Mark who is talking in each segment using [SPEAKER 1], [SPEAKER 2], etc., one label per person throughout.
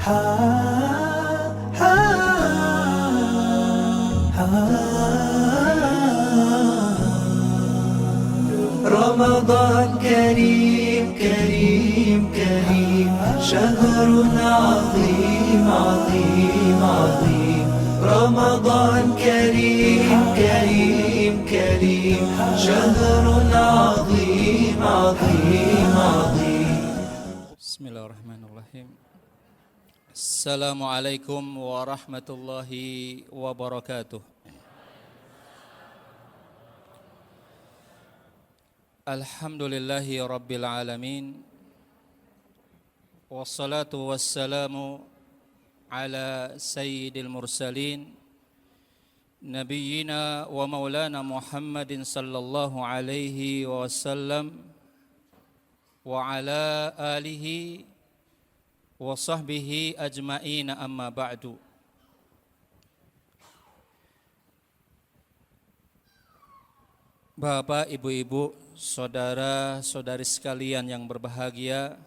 [SPEAKER 1] رمضان كريم كريم كريم شهر عظيم عظيم عظيم رمضان كريم كريم كريم شهر عظيم عظيم عظيم.
[SPEAKER 2] بسم الله الرحمن الرحيم. السلام عليكم ورحمة الله وبركاته. Alhamdulillahi Rabbil Alamin. Wassalatu wassalamu ala sayyidil mursalin Nabiyyina wa maulana Muhammadin sallallahu alaihi wasallam wa ala alihi wa sahbihi ajma'ina amma ba'du. Bapak, ibu-ibu, saudara-saudari sekalian yang berbahagia,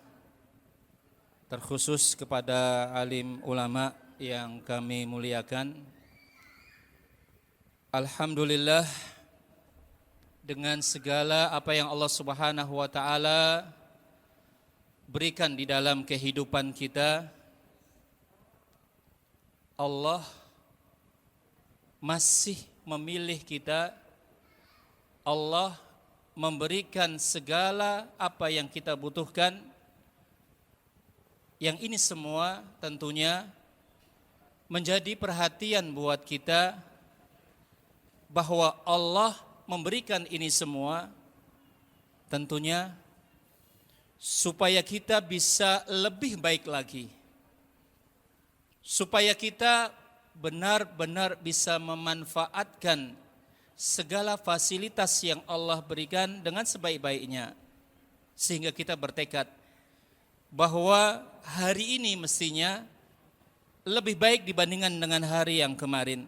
[SPEAKER 2] terkhusus kepada alim ulama yang kami muliakan. Alhamdulillah, dengan segala apa yang Allah Subhanahu wa taala berikan di dalam kehidupan kita, Allah masih memilih kita. Allah memberikan segala apa yang kita butuhkan. Yang ini semua tentunya menjadi perhatian buat kita bahwa Allah memberikan ini semua tentunya supaya kita bisa lebih baik lagi. Supaya kita benar-benar bisa memanfaatkan segala fasilitas yang Allah berikan dengan sebaik-baiknya. Sehingga kita bertekad bahwa hari ini mestinya lebih baik dibandingkan dengan hari yang kemarin.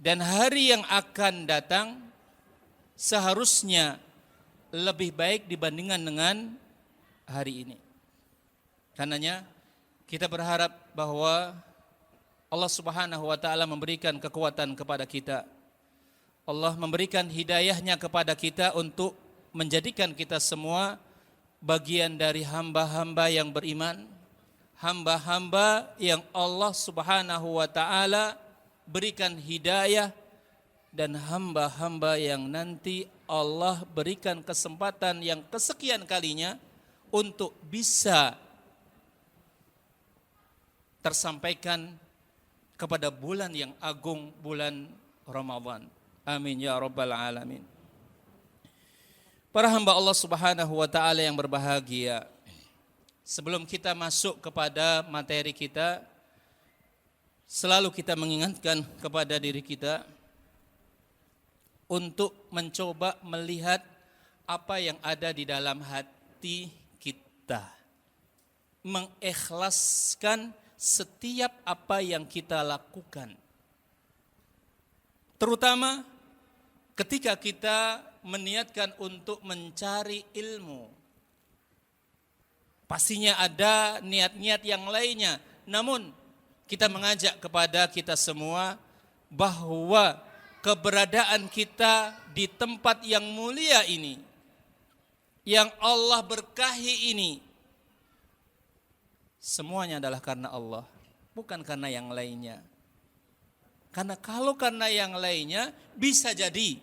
[SPEAKER 2] Dan hari yang akan datang seharusnya lebih baik dibandingkan dengan hari ini. Karenanya kita berharap bahwa Allah Subhanahu wa taala memberikan kekuatan kepada kita. Allah memberikan hidayahnya kepada kita untuk menjadikan kita semua bagian dari hamba-hamba yang beriman, hamba-hamba yang Allah Subhanahu wa taala berikan hidayah, dan hamba-hamba yang nanti Allah berikan kesempatan yang kesekian kalinya untuk bisa tersampaikan kepada bulan yang agung, bulan Ramadan. Amin ya rabbal alamin. Para hamba Allah Subhanahu wa taala yang berbahagia, sebelum kita masuk kepada materi kita, selalu kita mengingatkan kepada diri kita untuk mencoba melihat apa yang ada di dalam hati kita. Mengikhlaskan setiap apa yang kita lakukan. Terutama ketika kita meniatkan untuk mencari ilmu. Pastinya ada niat-niat yang lainnya. Namun kita mengajak kepada kita semua bahwa keberadaan kita di tempat yang mulia ini, yang Allah berkahi ini, semuanya adalah karena Allah, bukan karena yang lainnya. Karena kalau karena yang lainnya, bisa jadi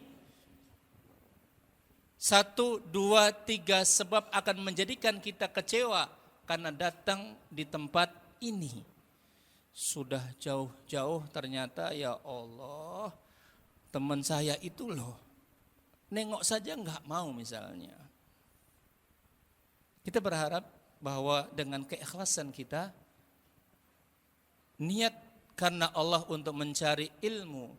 [SPEAKER 2] 1, 2, 3 sebab akan menjadikan kita kecewa karena datang di tempat ini. Sudah jauh-jauh ternyata ya Allah, teman saya itu loh, nengok saja enggak mau misalnya. Kita berharap bahwa dengan keikhlasan kita, niat karena Allah untuk mencari ilmu,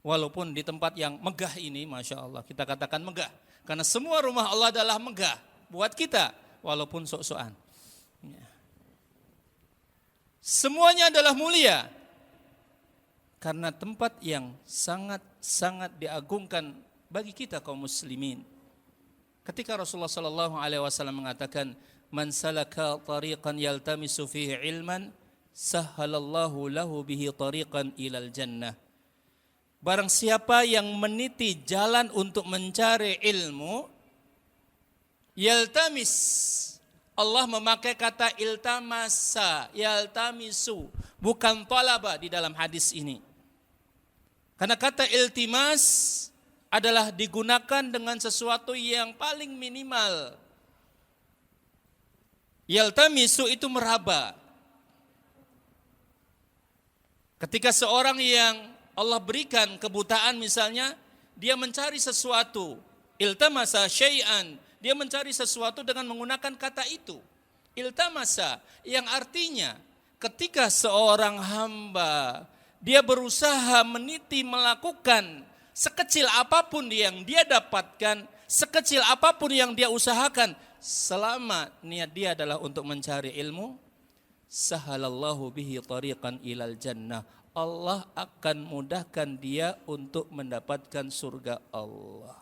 [SPEAKER 2] walaupun di tempat yang megah ini, Masya Allah, kita katakan megah, karena semua rumah Allah adalah megah buat kita, walaupun sok-sokan. Semuanya adalah mulia, karena tempat yang sangat-sangat diagungkan bagi kita kaum muslimin. Ketika Rasulullah SAW mengatakan, man salaka tariqan yaltamisu fihi ilman sahhalallahu lahu bihi tariqan ilal jannah. Barang siapa yang meniti jalan untuk mencari ilmu, yaltamis, Allah memakai kata iltamasa, yaltamisu, bukan talaba di dalam hadis ini. Karena kata iltimas adalah digunakan dengan sesuatu yang paling minimal. Yaltamisu itu meraba. Ketika seorang yang Allah berikan kebutaan misalnya, dia mencari sesuatu, iltamasa syai'an, dia mencari sesuatu dengan menggunakan kata itu. Iltamasa, yang artinya ketika seorang hamba, dia berusaha meniti melakukan sekecil apapun yang dia dapatkan, sekecil apapun yang dia usahakan, selama niat dia adalah untuk mencari ilmu, sahalallahu bihi tariqan ilal jannah. Allah akan mudahkan dia untuk mendapatkan surga Allah.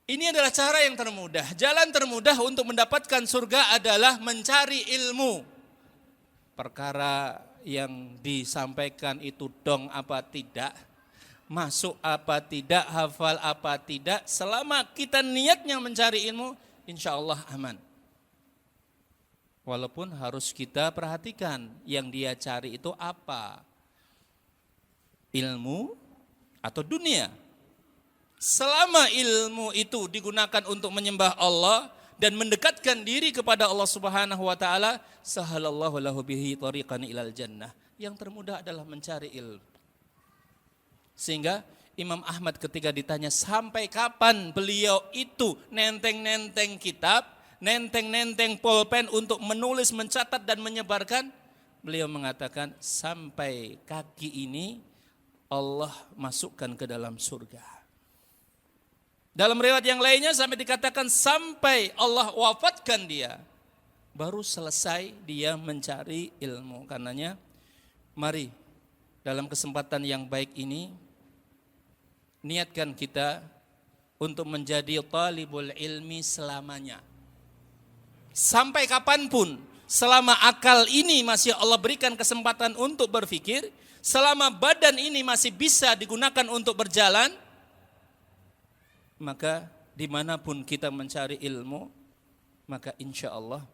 [SPEAKER 2] Ini adalah cara yang termudah. Jalan termudah untuk mendapatkan surga adalah mencari ilmu. Perkara yang disampaikan itu dong apa tidak, masuk apa tidak, hafal apa tidak, selama kita niatnya mencari ilmu, insya Allah aman. Walaupun harus kita perhatikan yang dia cari itu apa, ilmu atau dunia. Selama ilmu itu digunakan untuk menyembah Allah dan mendekatkan diri kepada Allah Subhanahu wa taala, sahalallahu lahu bihi tariqan ilal jannah. Yang termudah adalah mencari ilmu. Sehingga Imam Ahmad ketika ditanya sampai kapan beliau itu nenteng-nenteng kitab, nenteng-nenteng pulpen untuk menulis, mencatat dan menyebarkan, beliau mengatakan sampai kaki ini Allah masukkan ke dalam surga. Dalam riwayat yang lainnya sampai dikatakan sampai Allah wafatkan dia, baru selesai dia mencari ilmu. Karenanya mari dalam kesempatan yang baik ini niatkan kita untuk menjadi talibul ilmi selamanya. Sampai kapanpun, selama akal ini masih Allah berikan kesempatan untuk berpikir, selama badan ini masih bisa digunakan untuk berjalan, maka dimanapun kita mencari ilmu, maka insya Allah,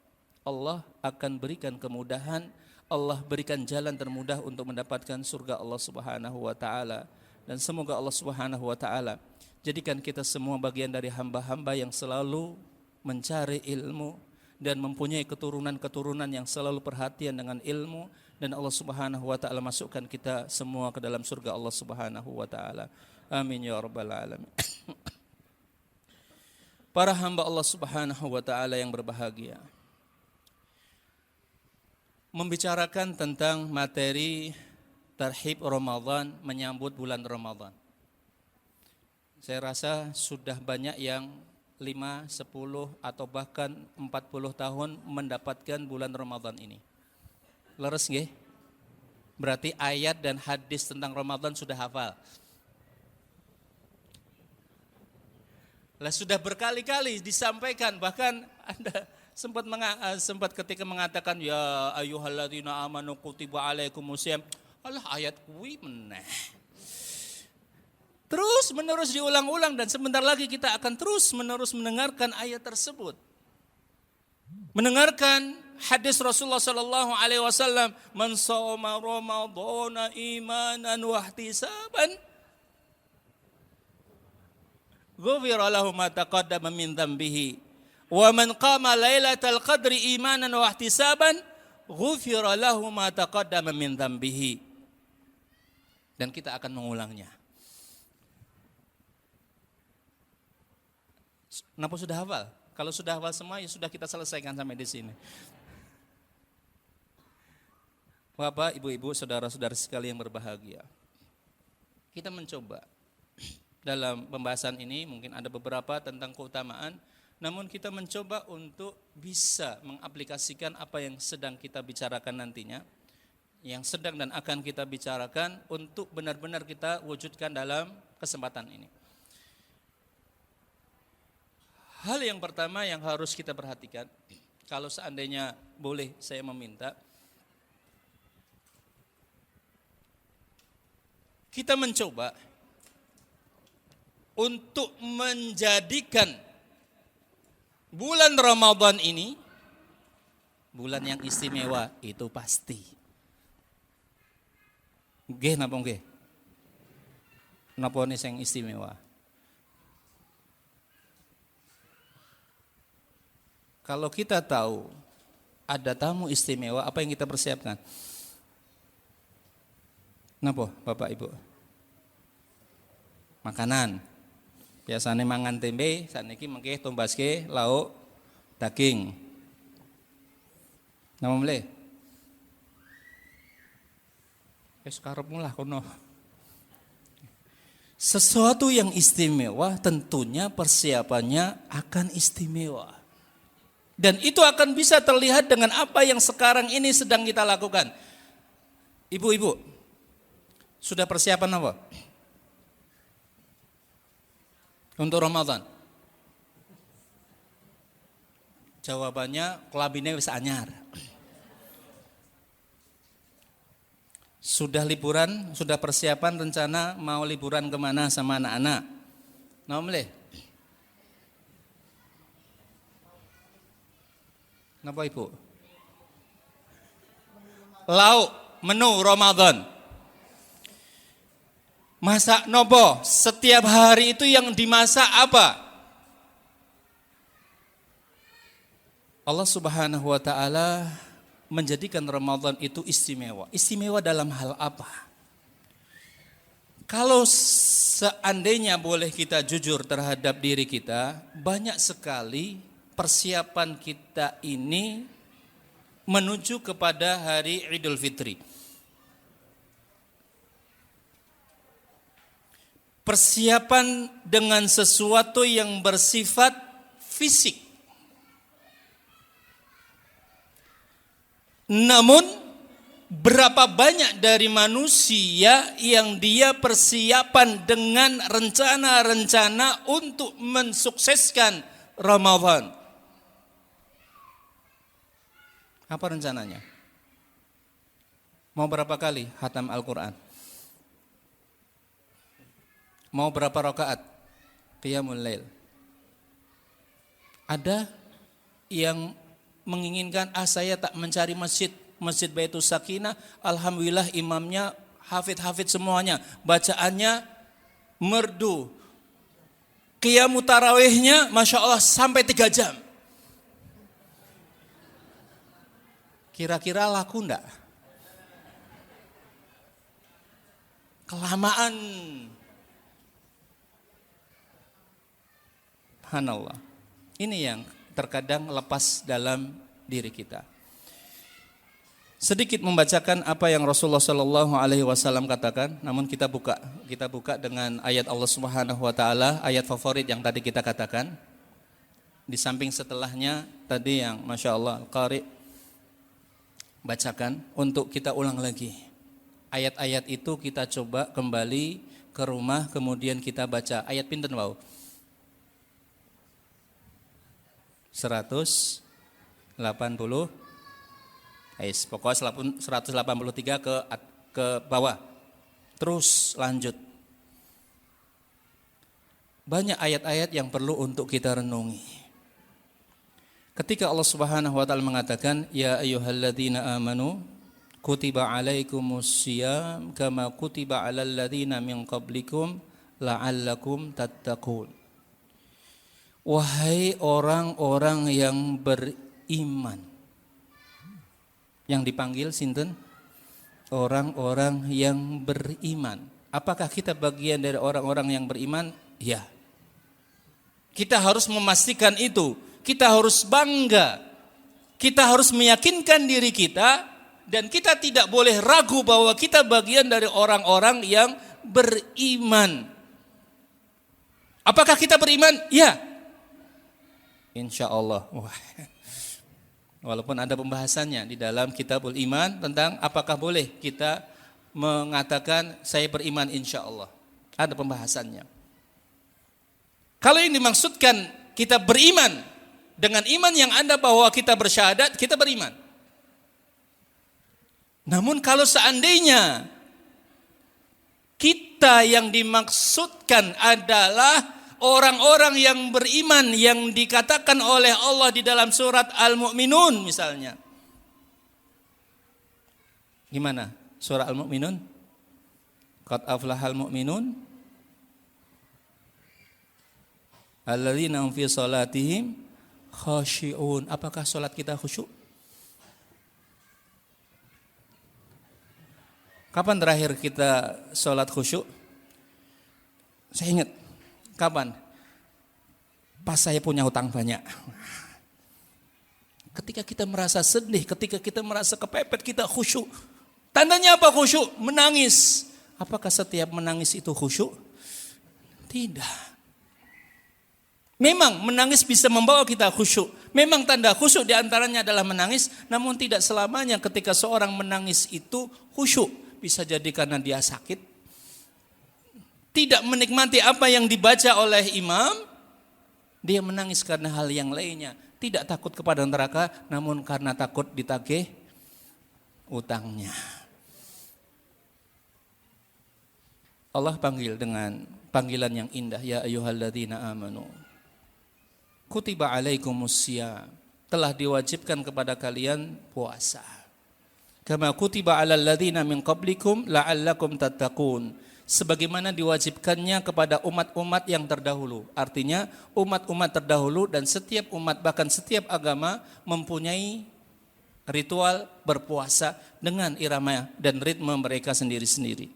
[SPEAKER 2] Allah akan berikan kemudahan, Allah berikan jalan termudah untuk mendapatkan surga Allah Subhanahu wa ta'ala. Dan semoga Allah Subhanahu wa ta'ala jadikan kita semua bagian dari hamba-hamba yang selalu mencari ilmu, dan mempunyai keturunan-keturunan yang selalu perhatian dengan ilmu, dan Allah Subhanahu wa taala masukkan kita semua ke dalam surga Allah Subhanahu wa taala. Amin ya rabbal alamin. Para hamba Allah Subhanahu wa taala yang berbahagia, membicarakan tentang materi tarhib Ramadan, menyambut bulan Ramadan. Saya rasa sudah banyak yang 5, 10 atau bahkan 40 tahun mendapatkan bulan Ramadan ini. Leres nggih? Berarti ayat dan hadis tentang Ramadan sudah hafal. Lah sudah berkali-kali disampaikan, bahkan Anda sempat ketika mengatakan ya ayyuhalladzina amanu kutiba alaikumusiyam. Alah ayat kuwi meneh. Terus menerus diulang-ulang dan sebentar lagi kita akan terus menerus mendengarkan ayat tersebut. Mendengarkan hadis Rasulullah sallallahu alaihi wasallam, "Man shoma ramadhana imanan wa ihtisaban, ghufira lahu ma taqaddama min dhanbihi, wa man qama lailatal qadri imanan wa ihtisaban, ghufira lahu ma taqaddama min dhanbihi." Dan kita akan mengulangnya. Kenapa sudah hafal? Kalau sudah hafal semua ya sudah kita selesaikan sampai di sini. Bapak, ibu-ibu, saudara-saudara sekalian yang berbahagia. Kita mencoba dalam pembahasan ini, mungkin ada beberapa tentang keutamaan, namun kita mencoba untuk bisa mengaplikasikan apa yang sedang kita bicarakan nantinya, yang sedang dan akan kita bicarakan untuk benar-benar kita wujudkan dalam kesempatan ini. Hal yang pertama yang harus kita perhatikan, kalau seandainya boleh saya meminta, kita mencoba untuk menjadikan bulan Ramadan ini bulan yang istimewa, itu pasti. Nggih napa nggih? Napa yang istimewa? Kalau kita tahu ada tamu istimewa, apa yang kita persiapkan? Napa Bapak Ibu? Makanan. Biasanya mangan tempe, saniki mengke tombaske lauk daging. Nama mulai. Karepmu lah kono. Sesuatu yang istimewa tentunya persiapannya akan istimewa. Dan itu akan bisa terlihat dengan apa yang sekarang ini sedang kita lakukan. Ibu-ibu, sudah persiapan apa? Untuk Ramadan. Jawabannya kelabine wis anyar. Sudah liburan, sudah persiapan rencana mau liburan kemana sama anak-anak? Nomle. Napa Ibu? Lauk menu Ramadan. Masak nopo? Setiap hari itu yang dimasak apa? Allah Subhanahu wa taala menjadikan Ramadan itu istimewa. Istimewa dalam hal apa? Kalau seandainya boleh kita jujur terhadap diri kita, banyak sekali persiapan kita ini menuju kepada hari Idul Fitri. Persiapan dengan sesuatu yang bersifat fisik. Namun berapa banyak dari manusia yang dia persiapan dengan rencana-rencana untuk mensukseskan Ramadan? Apa rencananya? Mau berapa kali khatam Al-Quran? Mau berapa rakaat qiyamul lail? Ada yang menginginkan, saya tak mencari masjid Baitus Sakinah, alhamdulillah imamnya hafid semuanya, bacaannya merdu, qiyam tarawihnya Masya Allah sampai 3 jam. Kira-kira laku enggak? Kelamaan. Subhanallah. Ini yang terkadang lepas dalam diri kita. Sedikit membacakan apa yang Rasulullah Shallallahu Alaihi Wasallam katakan, namun kita buka dengan ayat Allah Subhanahu Wa Taala, ayat favorit yang tadi kita katakan. Di samping setelahnya tadi yang Masya Allah Al-Qari bacakan, untuk kita ulang lagi. Ayat-ayat itu kita coba kembali ke rumah, kemudian kita baca. Ayat pinten wau? 180. Pokoknya 183 ke bawah. Terus lanjut. Banyak ayat-ayat yang perlu untuk kita renungi. Ketika Allah Subhanahu wa taala mengatakan, ya ayyuhalladzina amanu kutiba alaikumusiyam kama kutiba alal ladzina min qablikum la'allakum tattaqun. Wahai orang-orang yang beriman. Yang dipanggil sinten? Orang-orang yang beriman. Apakah kita bagian dari orang-orang yang beriman? Ya. Kita harus memastikan itu. Kita harus bangga. Kita harus meyakinkan diri kita. Dan kita tidak boleh ragu bahwa kita bagian dari orang-orang yang beriman. Apakah kita beriman? Ya. Insya Allah. Walaupun ada pembahasannya di dalam Kitabul Iman tentang apakah boleh kita mengatakan saya beriman insya Allah. Ada pembahasannya. Kalau yang dimaksudkan kita beriman. Dengan iman yang ada bahwa kita bersyahadat, kita beriman. Namun kalau seandainya kita yang dimaksudkan adalah orang-orang yang beriman yang dikatakan oleh Allah di dalam surat Al-Mu'minun misalnya. Gimana? Surah Al-Mu'minun? Qad aflahal mu'minun alladzina hum fi salatihim khashi'un. Apakah salat kita khusyuk? Kapan terakhir kita salat khusyuk? Saya ingat. Kapan? Pas saya punya hutang banyak. Ketika kita merasa sedih, ketika kita merasa kepepet, kita khusyuk. Tandanya apa khusyuk? Menangis. Apakah setiap menangis itu khusyuk? Tidak. Memang menangis bisa membawa kita khusyuk. Memang tanda khusyuk diantaranya adalah menangis. Namun tidak selamanya ketika seorang menangis itu khusyuk. Bisa jadi karena dia sakit. Tidak menikmati apa yang dibaca oleh imam. Dia menangis karena hal yang lainnya. Tidak takut kepada neraka. Namun karena takut ditagih utangnya. Allah panggil dengan panggilan yang indah. Ya ayyuhalladzina amanu. Kutiba alaikumusiyam, telah diwajibkan kepada kalian puasa. Kama kutiba alal ladzina min qablikum la'allakum tattaqun. Sebagaimana diwajibkannya kepada umat-umat yang terdahulu. Artinya umat-umat terdahulu dan setiap umat bahkan setiap agama mempunyai ritual berpuasa dengan irama dan ritme mereka sendiri-sendiri.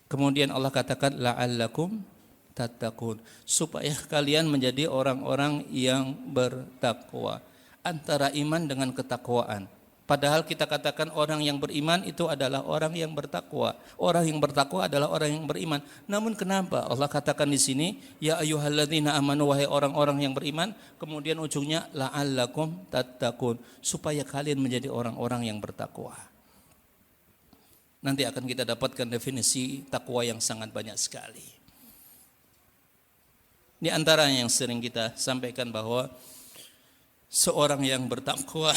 [SPEAKER 2] Kemudian Allah katakan la'allakum tattaqun, supaya kalian menjadi orang-orang yang bertakwa. Antara iman dengan ketakwaan. Padahal kita katakan orang yang beriman itu adalah orang yang bertakwa. Orang yang bertakwa adalah orang yang beriman. Namun kenapa Allah katakan di sini ya ayyuhalladzina amanu, wahai orang-orang yang beriman, kemudian ujungnya la'allakum tattaqun, supaya kalian menjadi orang-orang yang bertakwa. Nanti akan kita dapatkan definisi takwa yang sangat banyak sekali. Di antara yang sering kita sampaikan bahwa seorang yang bertakwa,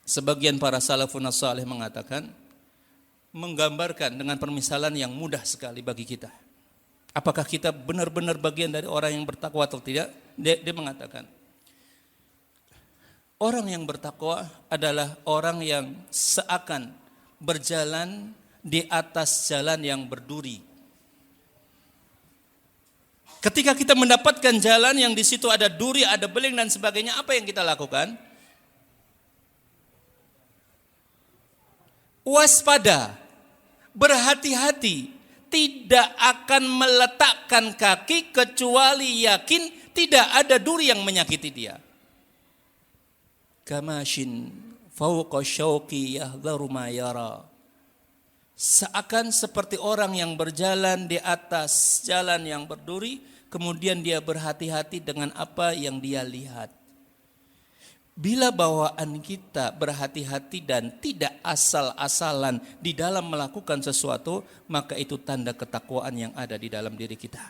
[SPEAKER 2] sebagian para salafun salih mengatakan, menggambarkan dengan permisalan yang mudah sekali bagi kita. Apakah kita benar-benar bagian dari orang yang bertakwa atau tidak? Dia mengatakan, orang yang bertakwa adalah orang yang seakan berjalan di atas jalan yang berduri. Ketika kita mendapatkan jalan yang di situ ada duri, ada beling dan sebagainya, apa yang kita lakukan? Waspada, berhati-hati, tidak akan meletakkan kaki kecuali yakin tidak ada duri yang menyakiti dia. Kamashin fauqa syauqi yahdharu ma yara. Seakan seperti orang yang berjalan di atas jalan yang berduri, kemudian dia berhati-hati dengan apa yang dia lihat. Bila bawaan kita berhati-hati dan tidak asal-asalan di dalam melakukan sesuatu, maka itu tanda ketakwaan yang ada di dalam diri kita.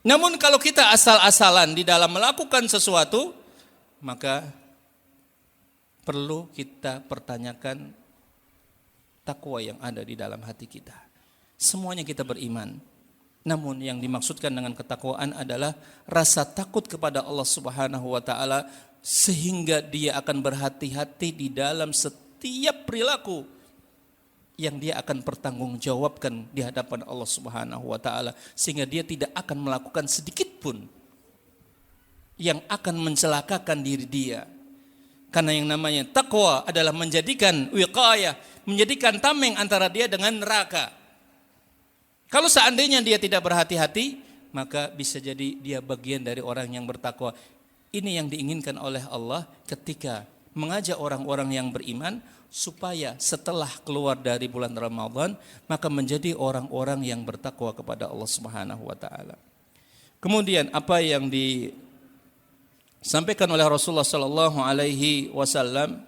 [SPEAKER 2] Namun kalau kita asal-asalan di dalam melakukan sesuatu, maka perlu kita pertanyakan takwa yang ada di dalam hati kita. Semuanya kita beriman. Namun yang dimaksudkan dengan ketakwaan adalah rasa takut kepada Allah Subhanahu wa taala sehingga dia akan berhati-hati di dalam setiap perilaku yang dia akan pertanggungjawabkan di hadapan Allah Subhanahu wa taala, sehingga dia tidak akan melakukan sedikit pun yang akan mencelakakan diri dia. Karena yang namanya takwa adalah menjadikan wiqayah, menjadikan tameng antara dia dengan neraka. Kalau seandainya dia tidak berhati-hati, maka bisa jadi dia bagian dari orang yang bertakwa. Ini yang diinginkan oleh Allah ketika mengajak orang-orang yang beriman supaya setelah keluar dari bulan Ramadan maka menjadi orang-orang yang bertakwa kepada Allah Subhanahu wa taala. Kemudian apa yang disampaikan oleh Rasulullah sallallahu alaihi wasallam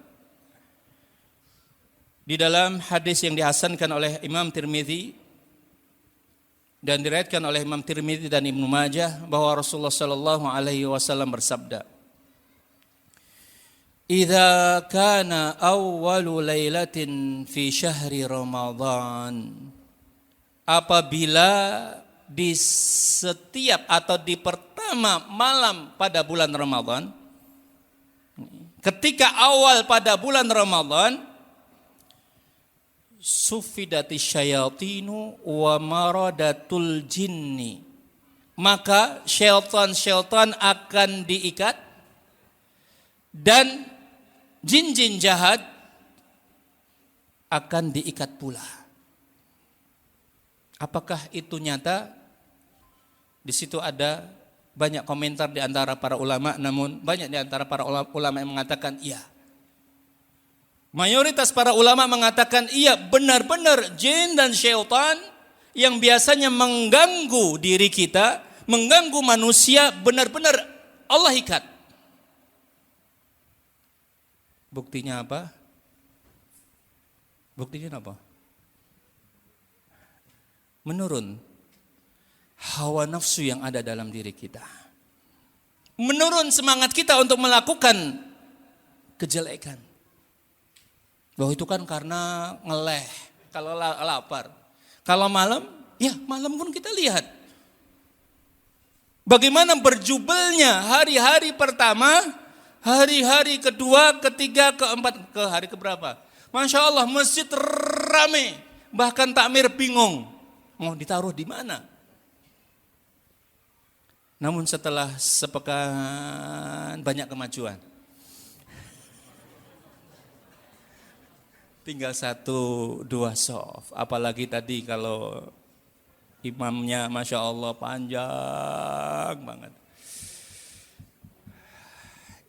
[SPEAKER 2] di dalam hadis yang dihasankan oleh Imam Tirmidzi Dan diriwayatkan oleh Imam Tirmidzi dan Ibnu Majah bahwa Rasulullah sallallahu alaihi wasallam bersabda, "Idza kana awwalu lailatin fi syahri Ramadan." Apabila di setiap atau di pertama malam pada bulan Ramadan, ketika awal pada bulan Ramadan, sufidati syayatinu wa maradatul jinni, maka syaitan-syaitan akan diikat dan jin-jin jahat akan diikat pula. Apakah itu nyata? Di situ ada banyak komentar di antara para ulama, namun banyak di antara para ulama yang mengatakan iya. Mayoritas para ulama mengatakan iya, benar-benar jin dan syaitan yang biasanya mengganggu diri kita, mengganggu manusia, benar-benar Allah ikat. Buktinya apa? Buktinya apa? Menurun hawa nafsu yang ada dalam diri kita. Menurun semangat kita untuk melakukan kejelekan. Bahwa itu kan karena ngeleh, kalau lapar. Kalau malam, ya malam pun kita lihat. Bagaimana berjubelnya hari-hari pertama, hari-hari kedua, ketiga, keempat, ke hari keberapa? Masya Allah, masjid rame, bahkan takmir bingung. Mau ditaruh di mana? Namun setelah sepekan banyak kemajuan. Tinggal 1-2 soft. Apalagi tadi kalau imamnya Masya Allah panjang banget.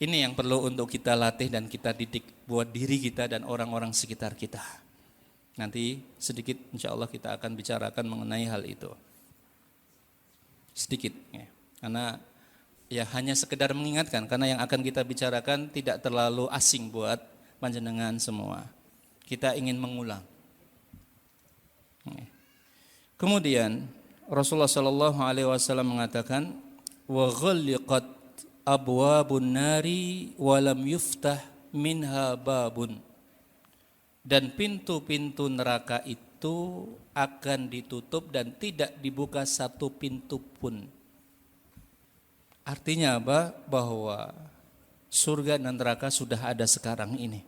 [SPEAKER 2] Ini yang perlu untuk kita latih dan kita didik buat diri kita dan orang-orang sekitar kita. Nanti sedikit insya Allah kita akan bicarakan mengenai hal itu. Sedikit ya. Karena ya hanya sekedar mengingatkan. Karena yang akan kita bicarakan tidak terlalu asing buat panjenengan semua. Kita ingin mengulang. Kemudian Rasulullah sallallahu alaihi wasallam mengatakan, wa ghalliqat abwabun nari wa lam yuftah minha babun. Dan pintu-pintu neraka itu akan ditutup dan tidak dibuka satu pintu pun. Artinya apa? Bahwa surga dan neraka sudah ada sekarang ini.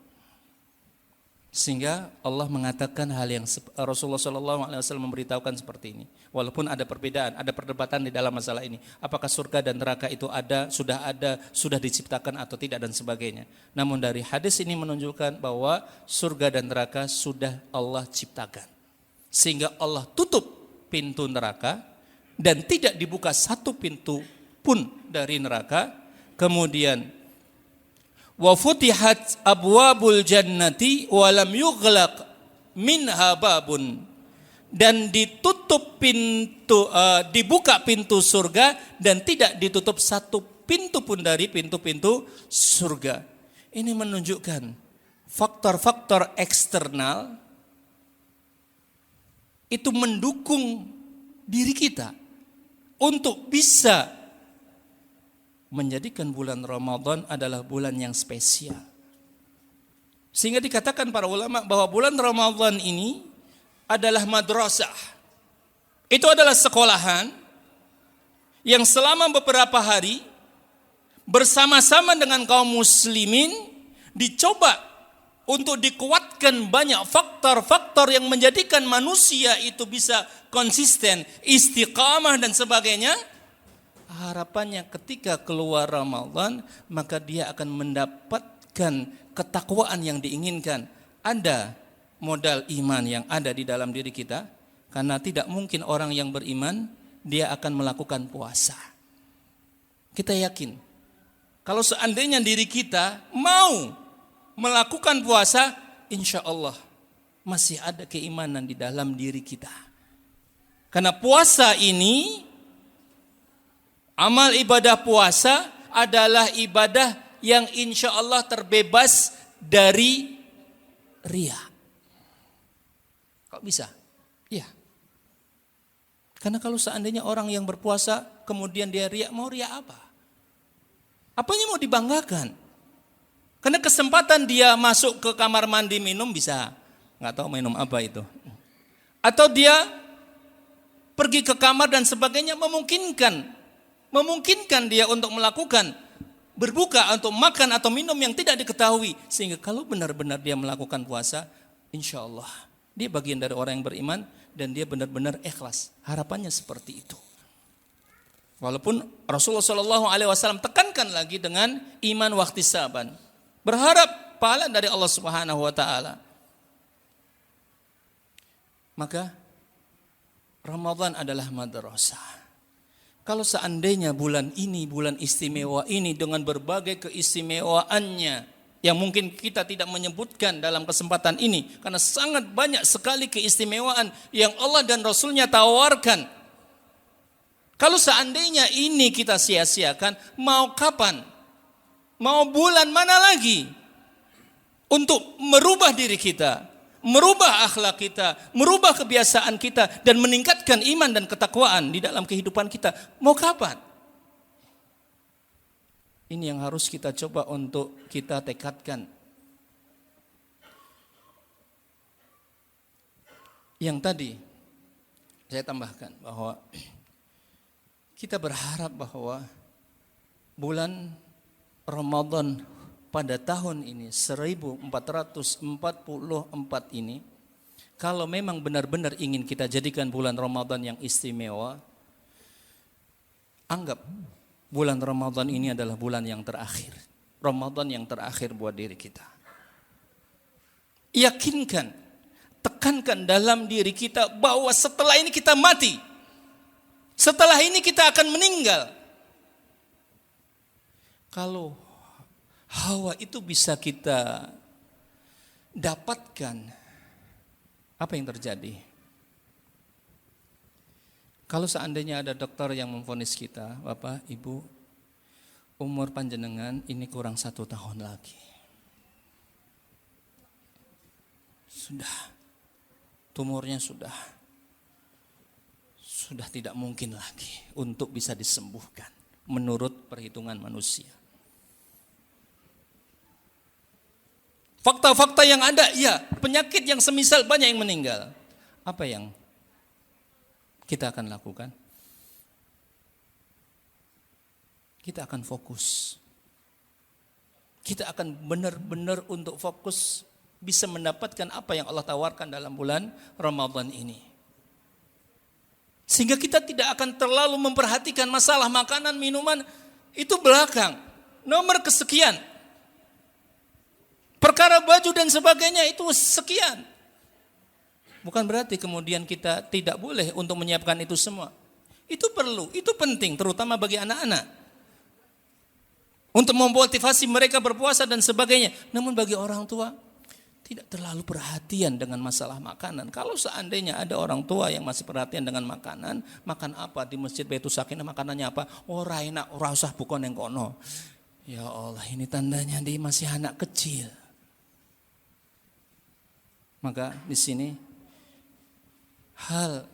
[SPEAKER 2] Sehingga Allah mengatakan hal yang Rasulullah SAW memberitahukan seperti ini. Walaupun ada perbedaan, ada perdebatan di dalam masalah ini. Apakah surga dan neraka itu ada, sudah diciptakan atau tidak dan sebagainya. Namun dari hadis ini menunjukkan bahwa surga dan neraka sudah Allah ciptakan. Sehingga Allah tutup pintu neraka dan tidak dibuka satu pintu pun dari neraka. Kemudian wa futihat abwabul jannati wa lam yughlaq minha babun, dan ditutup pintu dibuka pintu surga dan tidak ditutup satu pintu pun dari pintu-pintu surga. Ini menunjukkan faktor-faktor eksternal itu mendukung diri kita untuk bisa menjadikan bulan Ramadan adalah bulan yang spesial. Sehingga dikatakan para ulama bahwa bulan Ramadan ini adalah madrasah. Itu adalah sekolahan yang selama beberapa hari bersama-sama dengan kaum muslimin dicoba untuk dikuatkan banyak faktor-faktor yang menjadikan manusia itu bisa konsisten, istiqamah dan sebagainya. Harapannya ketika keluar Ramadan maka dia akan mendapatkan ketakwaan yang diinginkan. Ada modal iman yang ada di dalam diri kita, karena tidak mungkin orang yang beriman dia akan melakukan puasa. Kita yakin kalau seandainya diri kita mau melakukan puasa, insya Allah masih ada keimanan di dalam diri kita. Karena puasa ini, amal ibadah puasa adalah ibadah yang insya Allah terbebas dari riya. Kok bisa? Iya. Karena kalau seandainya orang yang berpuasa kemudian dia riak, mau riak apa? Apanya mau dibanggakan? Karena kesempatan dia masuk ke kamar mandi minum bisa, nggak tahu minum apa itu. Atau dia pergi ke kamar dan sebagainya, memungkinkan dia untuk melakukan berbuka, untuk makan atau minum yang tidak diketahui. Sehingga kalau benar-benar dia melakukan puasa, insya Allah dia bagian dari orang yang beriman dan dia benar-benar ikhlas. Harapannya seperti itu. Walaupun Rasulullah SAW tekankan lagi dengan iman wahtisaban, berharap pahala dari Allah Subhanahu wa taala. Maka Ramadan adalah madrasah. Kalau seandainya bulan ini, bulan istimewa ini dengan berbagai keistimewaannya yang mungkin kita tidak menyebutkan dalam kesempatan ini, karena sangat banyak sekali keistimewaan yang Allah dan Rasulnya tawarkan. Kalau seandainya ini kita sia-siakan, mau kapan? Mau bulan mana lagi untuk merubah diri kita, merubah akhlak kita, merubah kebiasaan kita, dan meningkatkan iman dan ketakwaan di dalam kehidupan kita. Mau kapan? Ini yang harus kita coba untuk kita tekadkan. Yang tadi saya tambahkan bahwa kita berharap bahwa bulan Ramadan pada tahun ini 1444 ini, kalau memang benar-benar ingin kita jadikan bulan Ramadan yang istimewa, anggap bulan Ramadan ini adalah bulan yang terakhir. Ramadan yang terakhir buat diri kita. Yakinkan, tekankan dalam diri kita bahwa setelah ini kita mati. Setelah ini kita akan meninggal. Kalau hawa itu bisa kita dapatkan, apa yang terjadi? Kalau seandainya ada dokter yang memvonis kita, Bapak, Ibu, umur panjenengan ini kurang 1 tahun lagi. Sudah, tumornya sudah tidak mungkin lagi untuk bisa disembuhkan menurut perhitungan manusia. Fakta-fakta yang ada, ya, penyakit yang semisal banyak yang meninggal. Apa yang kita akan lakukan? Kita akan fokus. Kita akan benar-benar untuk fokus bisa mendapatkan apa yang Allah tawarkan dalam bulan Ramadan ini. Sehingga kita tidak akan terlalu memperhatikan masalah makanan, minuman, itu belakang. Nomor kesekian. Perkara baju dan sebagainya itu sekian. Bukan berarti kemudian kita tidak boleh untuk menyiapkan itu semua. Itu perlu, itu penting, terutama bagi anak-anak. Untuk memotivasi mereka berpuasa dan sebagainya. Namun bagi orang tua, tidak terlalu perhatian dengan masalah makanan. Kalau seandainya ada orang tua yang masih perhatian dengan makanan, makan apa di Masjid Baitus Sakinah, makanannya apa? Ora enak, ora usah bukan yang kono. Ya Allah, ini tandanya dia masih anak kecil. Maka di sini hal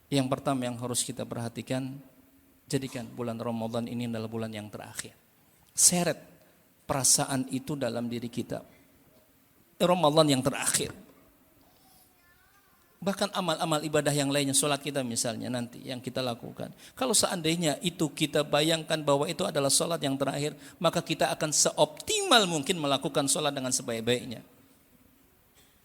[SPEAKER 2] yang pertama yang harus kita perhatikan, jadikan bulan Ramadan ini adalah bulan yang terakhir. Seret perasaan itu dalam diri kita. Ramadan yang terakhir. Bahkan amal-amal ibadah yang lainnya, sholat kita misalnya nanti yang kita lakukan. Kalau seandainya itu kita bayangkan bahwa itu adalah sholat yang terakhir, maka kita akan seoptimal mungkin melakukan sholat dengan sebaik-baiknya.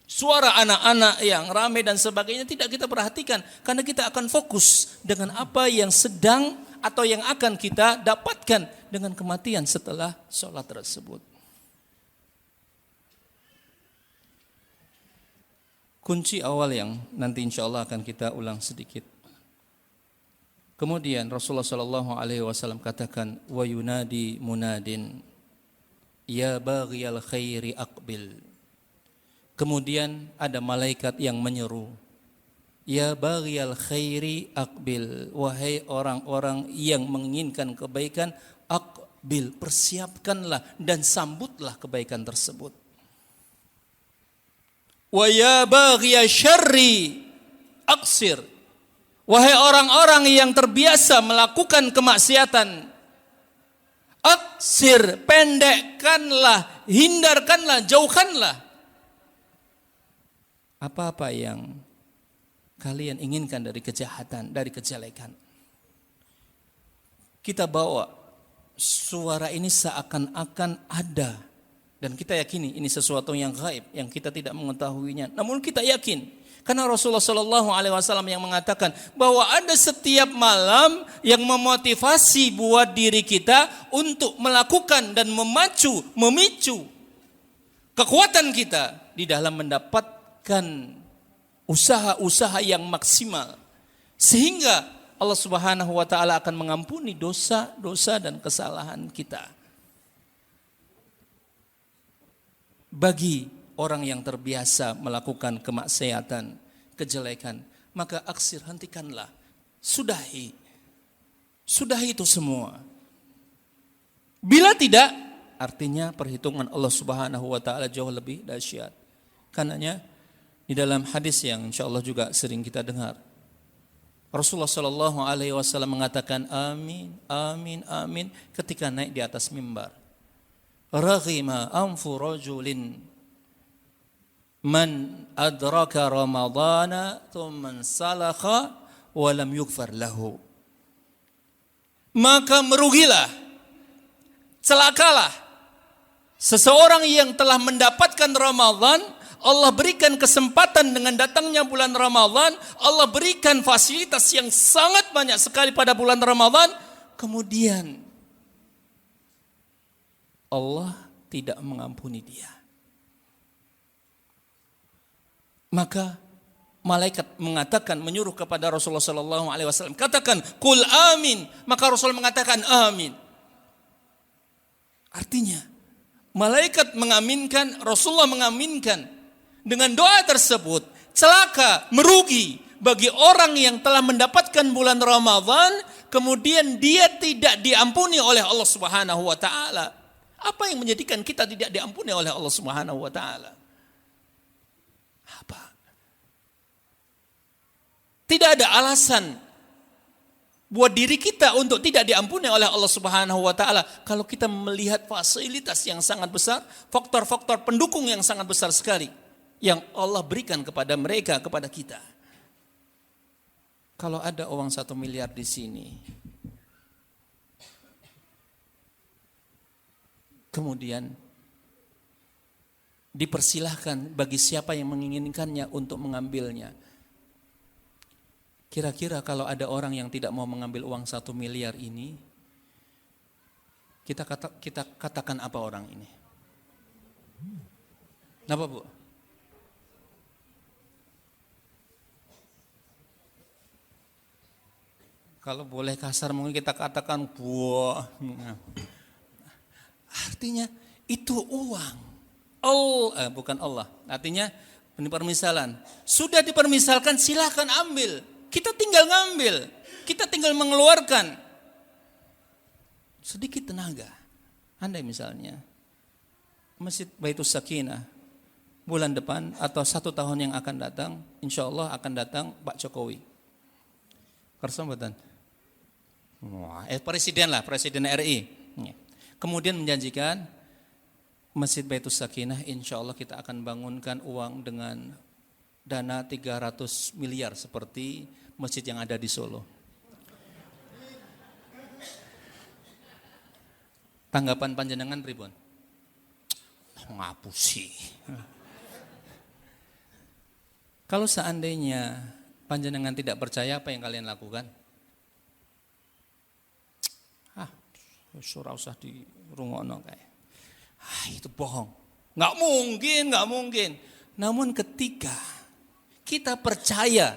[SPEAKER 2] Suara anak-anak yang ramai dan sebagainya tidak kita perhatikan, karena kita akan fokus dengan apa yang sedang atau yang akan kita dapatkan dengan kematian setelah sholat tersebut. Kunci awal yang nanti insya Allah akan kita ulang sedikit. Kemudian Rasulullah SAW katakan, wa yunadi munadin, ya baghiyal khairi aqbil. Kemudian ada malaikat yang menyeru, ya baghiyal khairi aqbil, wahai orang-orang yang menginginkan kebaikan, aqbil, persiapkanlah dan sambutlah kebaikan tersebut. Wa ya baghiya syarri aqsir, Wahai orang-orang yang terbiasa melakukan kemaksiatan, aksir, pendekkanlah, hindarkanlah, jauhkanlah apa-apa yang kalian inginkan dari kejahatan, dari kejelekan. Kita bawa suara ini seakan-akan ada, dan kita yakini ini sesuatu yang gaib, yang kita tidak mengetahuinya. Namun kita yakin, karena Rasulullah SAW yang mengatakan bahwa ada setiap malam yang memotivasi buat diri kita untuk melakukan dan memicu kekuatan kita di dalam mendapatkan usaha-usaha yang maksimal. Sehingga Allah Subhanahu wa taala akan mengampuni dosa-dosa dan kesalahan kita. Bagi orang yang terbiasa melakukan kemaksiatan, kejelekan, maka aksir, hentikanlah, sudahi itu semua. Bila tidak, artinya perhitungan Allah Subhanahu wa taala jauh lebih dahsyat. Karenanya di dalam hadis yang insyaallah juga sering kita dengar, Rasulullah sallallahu alaihi wasallam mengatakan amin, amin, amin ketika naik di atas mimbar. Raghima anfu rajulin man adraka ramadana thumma salakha wa lam yughfar lahu. Maka merugilah, celakalah seseorang yang telah mendapatkan Ramadan. Allah berikan kesempatan dengan datangnya bulan Ramadan, Allah berikan fasilitas yang sangat banyak sekali pada bulan Ramadan, kemudian Allah tidak mengampuni dia. Maka malaikat mengatakan, menyuruh kepada Rasulullah SAW, katakan qul amin. Maka Rasul mengatakan amin. Artinya malaikat mengaminkan, Rasulullah mengaminkan. Dengan doa tersebut, celaka, merugi bagi orang yang telah mendapatkan bulan Ramadan, kemudian dia tidak diampuni oleh Allah Subhanahu wa taala. Apa yang menjadikan kita tidak diampuni oleh Allah Subhanahu wa taala? Apa? Tidak ada alasan buat diri kita untuk tidak diampuni oleh Allah Subhanahu wa taala kalau kita melihat fasilitas yang sangat besar, faktor-faktor pendukung yang sangat besar sekali yang Allah berikan kepada mereka, kepada kita. Kalau ada uang 1 miliar di sini, kemudian dipersilahkan bagi siapa yang menginginkannya untuk mengambilnya. Kira-kira kalau ada orang yang tidak mau mengambil uang 1 miliar ini, kita katakan apa orang ini? Kenapa, Bu? Kalau boleh kasar mungkin kita katakan buah. Artinya itu uang. Bukan Allah. Artinya ini permisalan. Sudah dipermisalkan, silahkan ambil. Kita tinggal ngambil. Kita tinggal mengeluarkan sedikit tenaga. Andai misalnya Masjid Baitus Sakinah bulan depan atau 1 tahun yang akan datang, insya Allah akan datang Pak Jokowi. Kersambatan. Presiden RI. Kemudian menjanjikan Masjid Baitus Sakinah insya Allah kita akan bangunkan uang dengan dana 300 miliar seperti masjid yang ada di Solo. Tanggapan panjenengan pripun? Ngapusi. Kalau seandainya panjenengan tidak percaya, apa yang kalian lakukan? Surah usah dirungokno kayak. Itu bohong. Nggak mungkin. Namun ketika kita percaya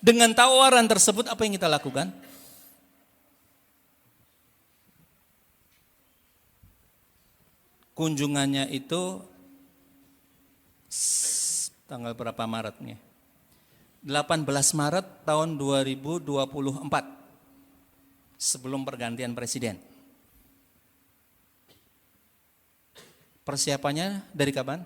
[SPEAKER 2] dengan tawaran tersebut, apa yang kita lakukan? Kunjungannya itu tanggal berapa Maretnya? 18 Maret tahun 2024. Sebelum pergantian presiden. Persiapannya dari kapan?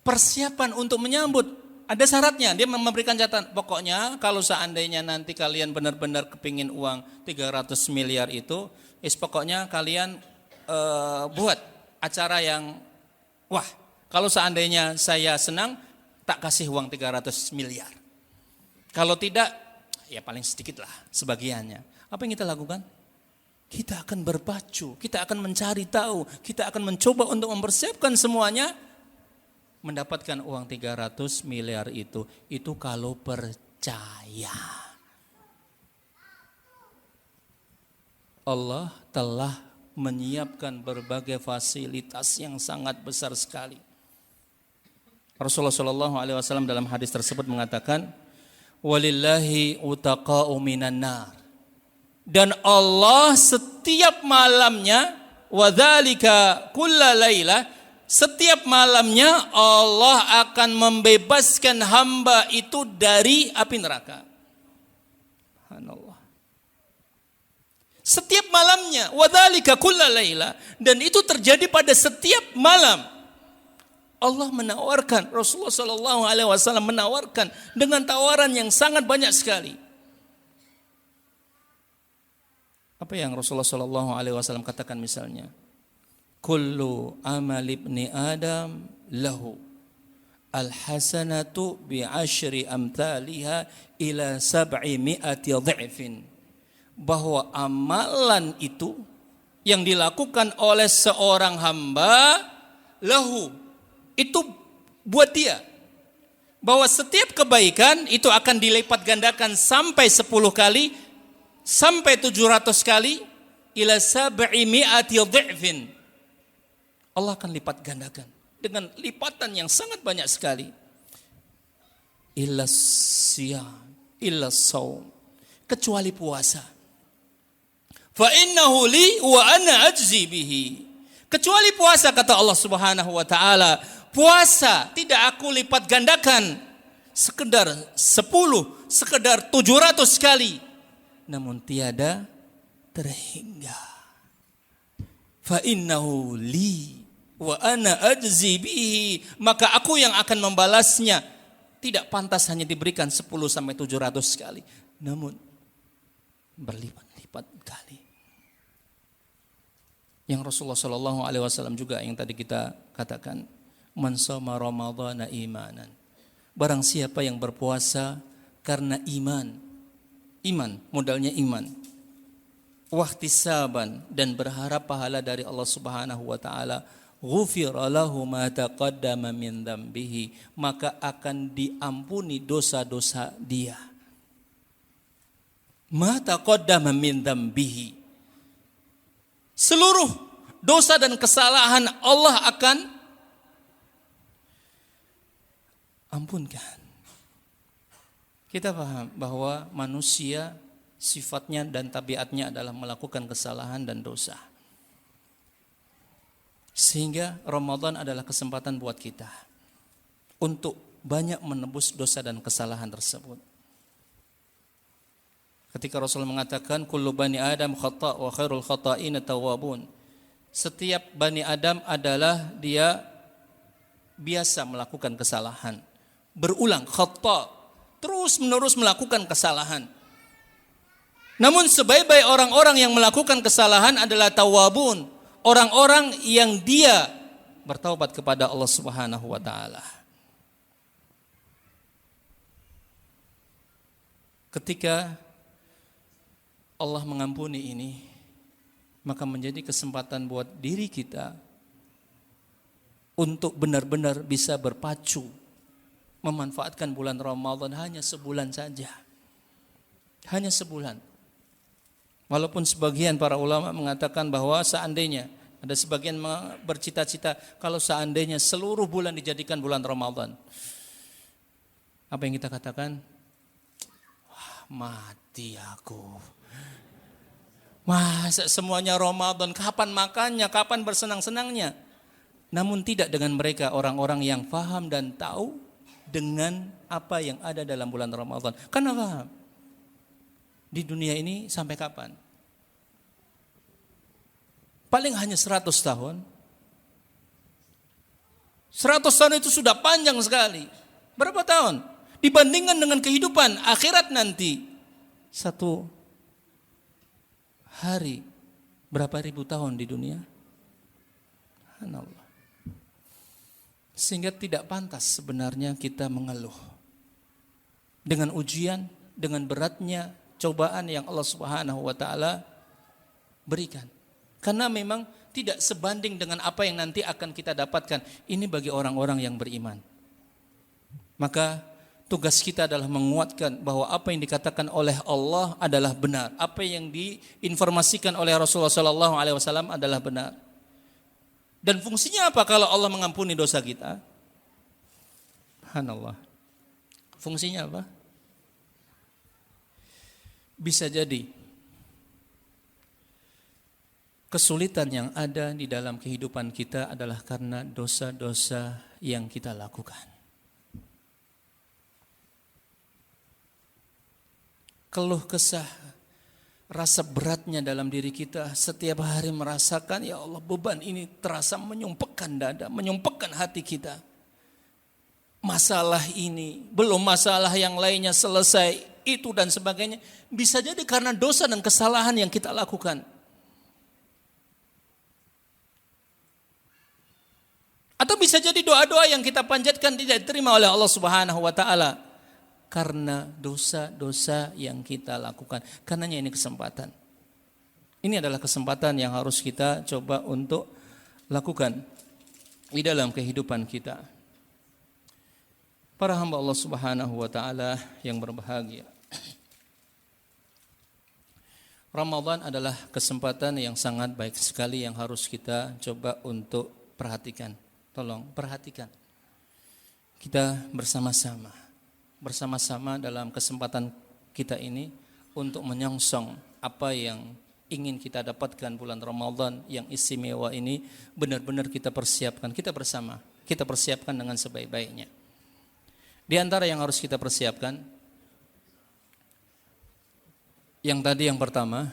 [SPEAKER 2] Persiapan untuk menyambut ada syaratnya, dia memberikan catatan. Pokoknya kalau seandainya nanti kalian benar-benar kepingin uang 300 miliar itu, pokoknya kalian buat acara yang, wah, kalau seandainya saya senang, tak kasih uang 300 miliar. Kalau tidak, ya paling sedikit lah sebagiannya. Apa yang kita lakukan? Kita akan berpacu, kita akan mencari tahu, kita akan mencoba untuk mempersiapkan semuanya, mendapatkan uang 300 miliar itu kalau percaya. Allah telah menyiapkan berbagai fasilitas yang sangat besar sekali. Rasulullah SAW dalam hadis tersebut mengatakan, walillahi utaqa'u minan nar. Dan Allah setiap malamnya, wadzalika kulla lailah, setiap malamnya Allah akan membebaskan hamba itu dari api neraka. Subhanallah. Setiap malamnya, wadzalika kulla laila, dan itu terjadi pada setiap malam. Allah menawarkan, Rasulullah SAW menawarkan dengan tawaran yang sangat banyak sekali. Apa yang Rasulullah SAW katakan misalnya? Kullu amal ibni Adam lahu al-hasanatu bi'ashri amthaliha ila 700 dha'fin. Bahwa amalan itu yang dilakukan oleh seorang hamba lahu, itu buat dia. Bahwa setiap kebaikan itu akan dilipat gandakan sampai 10 kali, sampai 700 kali, ila 700 dha'fin. Allah akan lipat gandakan dengan lipatan yang sangat banyak sekali. Illa siyam, illa saum, kecuali puasa. Fa innahu li wa ana ajzi bihi. Kecuali puasa, kata Allah Subhanahu wa taala, puasa tidak aku lipat gandakan sekedar 10, sekedar 700 kali, namun tiada terhingga. Fa innahu li wa ana ajzi bihi, maka aku yang akan membalasnya. Tidak pantas hanya diberikan 10 sampai 700 kali, namun berlipat-lipat kali. Yang Rasulullah SAW juga yang tadi kita katakan, man shoma ramadhana imanan, barang siapa yang berpuasa karena iman, modalnya iman, wahtisaban, dan berharap pahala dari Allah Subhanahu wa taala, ghufira lahu ma taqaddama min dzambihi, maka akan diampuni dosa-dosa dia. Ma taqaddama min dzambihi, seluruh dosa dan kesalahan Allah akan ampunkan. Kita paham bahwa manusia sifatnya dan tabiatnya adalah melakukan kesalahan dan dosa. Sehingga Ramadan adalah kesempatan buat kita untuk banyak menebus dosa dan kesalahan tersebut. Ketika Rasulullah mengatakan kullu bani Adam khata' wa khairul khata'ina tawwabun. Setiap bani Adam adalah dia biasa melakukan kesalahan, berulang, khata', terus menerus melakukan kesalahan. Namun sebaik-baik orang-orang yang melakukan kesalahan adalah tawwabun, orang-orang yang dia bertaubat kepada Allah Subhanahu wa taala. Ketika Allah mengampuni ini, maka menjadi kesempatan buat diri kita untuk benar-benar bisa berpacu memanfaatkan bulan Ramadan hanya sebulan saja. Hanya sebulan. Walaupun sebagian para ulama mengatakan bahwa seandainya, ada sebagian bercita-cita kalau seandainya seluruh bulan dijadikan bulan Ramadan. Apa yang kita katakan? Wah, mati aku. Masa semuanya Ramadan, kapan makannya, kapan bersenang-senangnya? Namun tidak dengan mereka, orang-orang yang paham dan tahu dengan apa yang ada dalam bulan Ramadan. Karena paham, di dunia ini sampai kapan? Paling hanya 100 tahun. 100 tahun itu sudah panjang sekali. Berapa tahun? Dibandingkan dengan kehidupan akhirat nanti. Satu hari berapa ribu tahun di dunia? Subhanallah. Sehingga tidak pantas sebenarnya kita mengeluh. Dengan ujian, dengan beratnya cobaan yang Allah Subhanahu wa taala berikan. Karena memang tidak sebanding dengan apa yang nanti akan kita dapatkan. Ini bagi orang-orang yang beriman. Maka tugas kita adalah menguatkan bahwa apa yang dikatakan oleh Allah adalah benar. Apa yang diinformasikan oleh Rasulullah SAW adalah benar. Dan fungsinya apa kalau Allah mengampuni dosa kita? Subhanallah. Fungsinya apa? Bisa jadi kesulitan yang ada di dalam kehidupan kita adalah karena dosa-dosa yang kita lakukan. Keluh kesah, rasa beratnya dalam diri kita setiap hari merasakan, ya Allah, beban ini terasa menyumpekkan dada, menyumpekkan hati kita. Masalah ini, belum masalah yang lainnya selesai, itu dan sebagainya. Bisa jadi karena dosa dan kesalahan yang kita lakukan. Atau bisa jadi doa-doa yang kita panjatkan tidak diterima oleh Allah Subhanahu wa taala karena dosa-dosa yang kita lakukan. Karenanya ini kesempatan. Ini adalah kesempatan yang harus kita coba untuk lakukan di dalam kehidupan kita. Para hamba Allah Subhanahu wa taala yang berbahagia. Ramadan adalah kesempatan yang sangat baik sekali yang harus kita coba untuk perhatikan. Tolong perhatikan. Kita bersama-sama dalam kesempatan kita ini untuk menyongsong apa yang ingin kita dapatkan bulan Ramadan yang istimewa ini benar-benar kita persiapkan. Kita bersama, kita persiapkan dengan sebaik-baiknya. Di antara yang harus kita persiapkan, yang tadi yang pertama,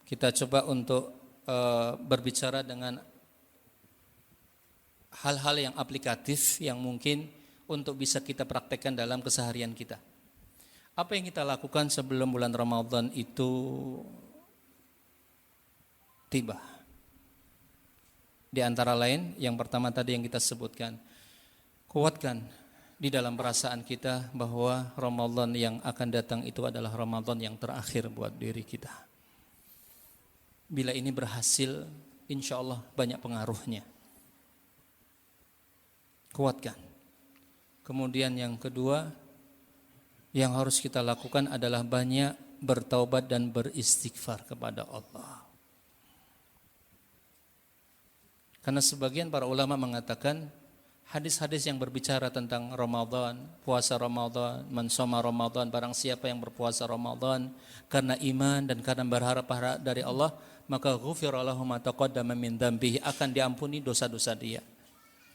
[SPEAKER 2] kita coba untuk berbicara dengan hal-hal yang aplikatif yang mungkin untuk bisa kita praktekkan dalam keseharian kita. Apa yang kita lakukan sebelum bulan Ramadan itu tiba? Di antara lain, yang pertama tadi yang kita sebutkan, kuatkan di dalam perasaan kita bahwa Ramadan yang akan datang itu adalah Ramadan yang terakhir buat diri kita. Bila ini berhasil, insya Allah banyak pengaruhnya. Kuatkan. Kemudian yang kedua yang harus kita lakukan adalah banyak bertaubat dan beristighfar kepada Allah. Karena sebagian para ulama mengatakan hadis-hadis yang berbicara tentang Ramadan, puasa Ramadan, man shoma Ramadan, barang siapa yang berpuasa Ramadan karena iman dan karena berharap dari Allah, maka ghufira lahu ma taqaddama min dzambihi, akan diampuni dosa-dosa dia.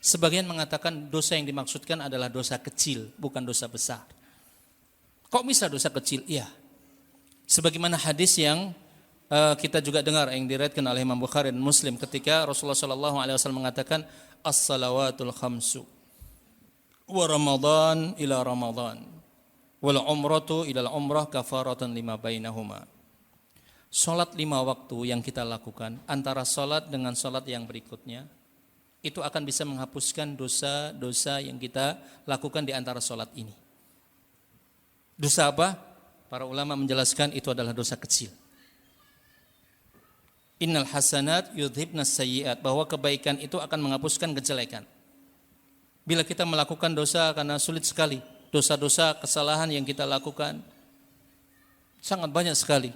[SPEAKER 2] Sebagian mengatakan dosa yang dimaksudkan adalah dosa kecil, bukan dosa besar. Kok bisa dosa kecil? Iya. Sebagaimana hadis yang kita juga dengar yang diriwayatkan oleh Imam Bukhari dan Muslim ketika Rasulullah SAW mengatakan as-salawatul khamsu wa Ramadan ila Ramadan wal umratu ila umrah kafaratan lima bainahuma. Salat 5 waktu yang kita lakukan antara salat dengan salat yang berikutnya itu akan bisa menghapuskan dosa-dosa yang kita lakukan di antara sholat ini. Dosa apa? Para ulama menjelaskan itu adalah dosa kecil. Innal hasanat yudhibnas sayyi'at, bahwa kebaikan itu akan menghapuskan kejelekan. Bila kita melakukan dosa karena sulit sekali, dosa-dosa kesalahan yang kita lakukan sangat banyak sekali,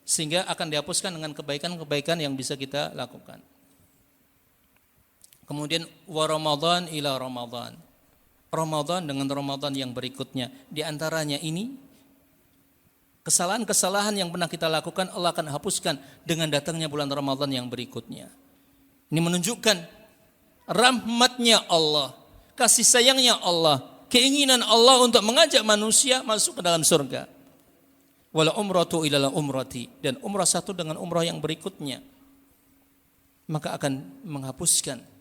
[SPEAKER 2] sehingga akan dihapuskan dengan kebaikan-kebaikan yang bisa kita lakukan. Kemudian wa Ramadan ila Ramadan. Ramadan dengan Ramadan yang berikutnya. Di antaranya ini kesalahan-kesalahan yang pernah kita lakukan Allah akan hapuskan dengan datangnya bulan Ramadan yang berikutnya. Ini menunjukkan rahmatnya Allah, kasih sayangnya Allah, keinginan Allah untuk mengajak manusia masuk ke dalam surga. Wala umratu ila umrati, dan umrah satu dengan umrah yang berikutnya, maka akan menghapuskan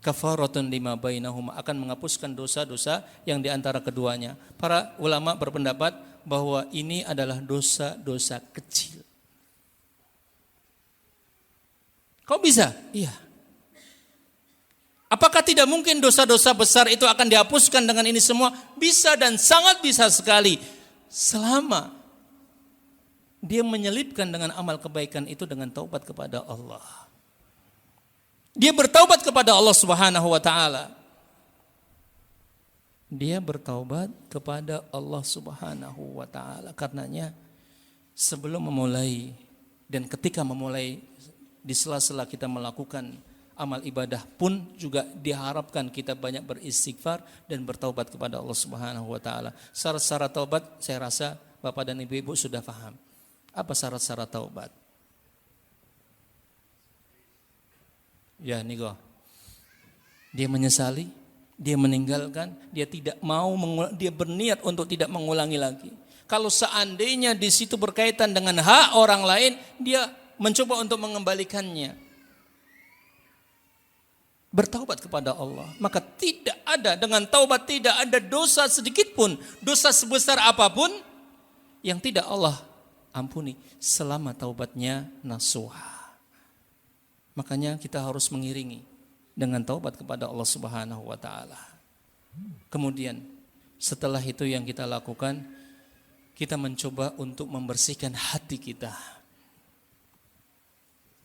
[SPEAKER 2] kafaratun lima bainahuma, akan menghapuskan dosa-dosa yang di antara keduanya. Para ulama berpendapat bahwa ini adalah dosa-dosa kecil. Kok bisa? Iya. Apakah tidak mungkin dosa-dosa besar itu akan dihapuskan dengan ini semua? Bisa dan sangat bisa sekali. Selama dia menyelipkan dengan amal kebaikan itu dengan taubat kepada Allah. Dia bertaubat kepada Allah Subhanahu wa taala. Dia bertaubat kepada Allah Subhanahu wa taala. Karenanya sebelum memulai dan ketika memulai, di sela-sela kita melakukan amal ibadah pun juga diharapkan kita banyak beristighfar dan bertaubat kepada Allah Subhanahu wa taala. Syarat-syarat taubat saya rasa Bapak dan Ibu sudah paham. Apa syarat-syarat taubat? Ya nigo. Dia menyesali, dia meninggalkan, dia tidak mau dia berniat untuk tidak mengulangi lagi. Kalau seandainya di situ berkaitan dengan hak orang lain, dia mencoba untuk mengembalikannya. Bertaubat kepada Allah, maka tidak ada, dengan taubat tidak ada dosa sedikit pun, dosa sebesar apapun yang tidak Allah ampuni selama taubatnya nasuha. Makanya kita harus mengiringi dengan taubat kepada Allah Subhanahu wa taala. Kemudian setelah itu yang kita lakukan, kita mencoba untuk membersihkan hati kita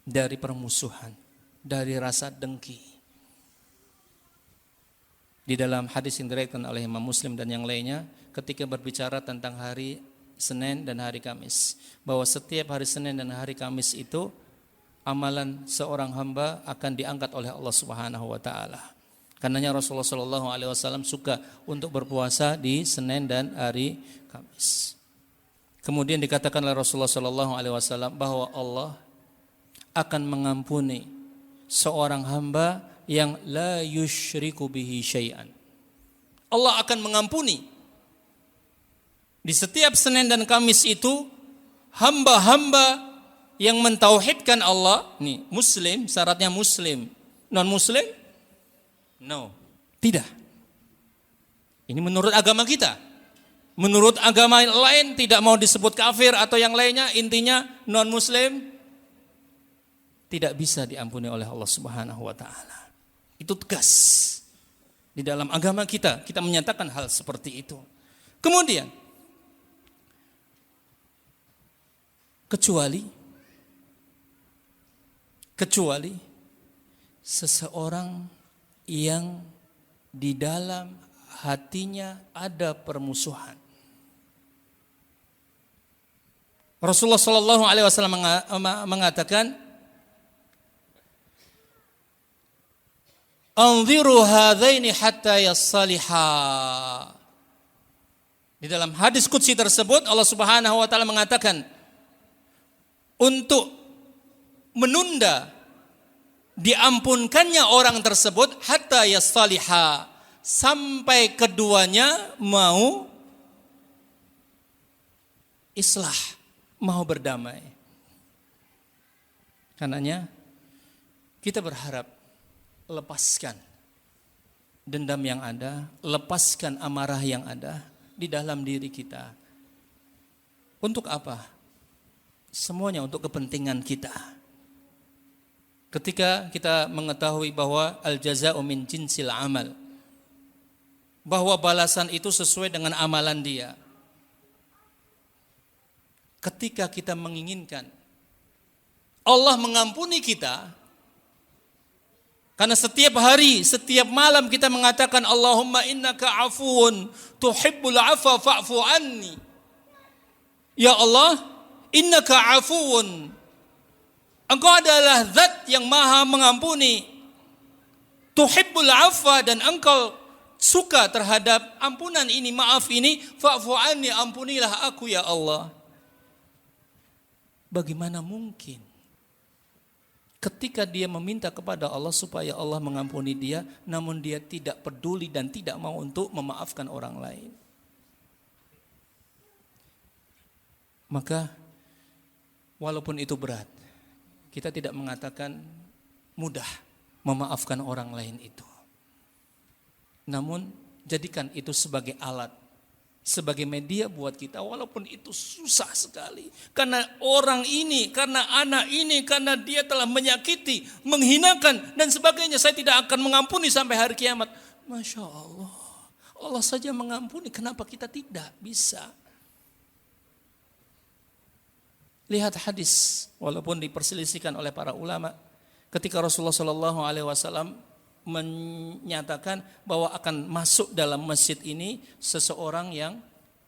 [SPEAKER 2] dari permusuhan, dari rasa dengki. Di dalam hadis yang diriwayatkan oleh Imam Muslim dan yang lainnya, ketika berbicara tentang hari Senin dan hari Kamis, bahwa setiap hari Senin dan hari Kamis itu amalan seorang hamba akan diangkat oleh Allah Subhanahu wa taala. Karenanya Rasulullah sallallahu alaihi wasallam suka untuk berpuasa di Senin dan hari Kamis. Kemudian dikatakan oleh Rasulullah sallallahu alaihi wasallam bahwa Allah akan mengampuni seorang hamba yang la yusyriku bihi syai'an. Allah akan mengampuni di setiap Senin dan Kamis itu hamba-hamba yang mentauhidkan Allah, nih muslim, syaratnya muslim. Non muslim? No, tidak. Ini menurut agama kita. Menurut agama lain tidak mau disebut kafir atau yang lainnya, intinya non muslim tidak bisa diampuni oleh Allah Subhanahu wa taala. Itu tegas. Di dalam agama kita menyatakan hal seperti itu. Kemudian kecuali seseorang yang di dalam hatinya ada permusuhan. Rasulullah sallallahu alaihi wasallam mengatakan, "Anziru hadzaini hatta yassaliha." Di dalam hadis qudsi tersebut Allah Subhanahu wa taala mengatakan untuk menunda diampunkannya orang tersebut hatta yassaliha, sampai keduanya mau islah, mau berdamai. Karenanya kita berharap lepaskan dendam yang ada, lepaskan amarah yang ada di dalam diri kita. Untuk apa? Semuanya untuk kepentingan kita. Ketika kita mengetahui bahwa al-jaza'u min jinsil amal, bahwa balasan itu sesuai dengan amalan dia. Ketika kita menginginkan Allah mengampuni kita, karena setiap hari, setiap malam kita mengatakan Allahumma innaka afuun tuhibbul afwa fa'fu anni. Ya Allah, innaka afuun, Engkau adalah zat yang maha mengampuni. Tuhibbul afwa, dan Engkau suka terhadap ampunan ini, maaf ini. Fa'fu anni, ampunilah aku ya Allah. Bagaimana mungkin ketika dia meminta kepada Allah supaya Allah mengampuni dia, namun dia tidak peduli dan tidak mau untuk memaafkan orang lain? Maka walaupun itu berat, kita tidak mengatakan mudah, memaafkan orang lain itu. Namun jadikan itu sebagai alat, sebagai media buat kita, walaupun itu susah sekali. Karena orang ini, karena anak ini, karena dia telah menyakiti, menghinakan dan sebagainya, saya tidak akan mengampuni sampai hari kiamat. Masya Allah, Allah saja mengampuni, kenapa kita tidak bisa? Lihat hadis, walaupun diperselisihkan oleh para ulama, ketika Rasulullah SAW menyatakan bahwa akan masuk dalam masjid ini seseorang yang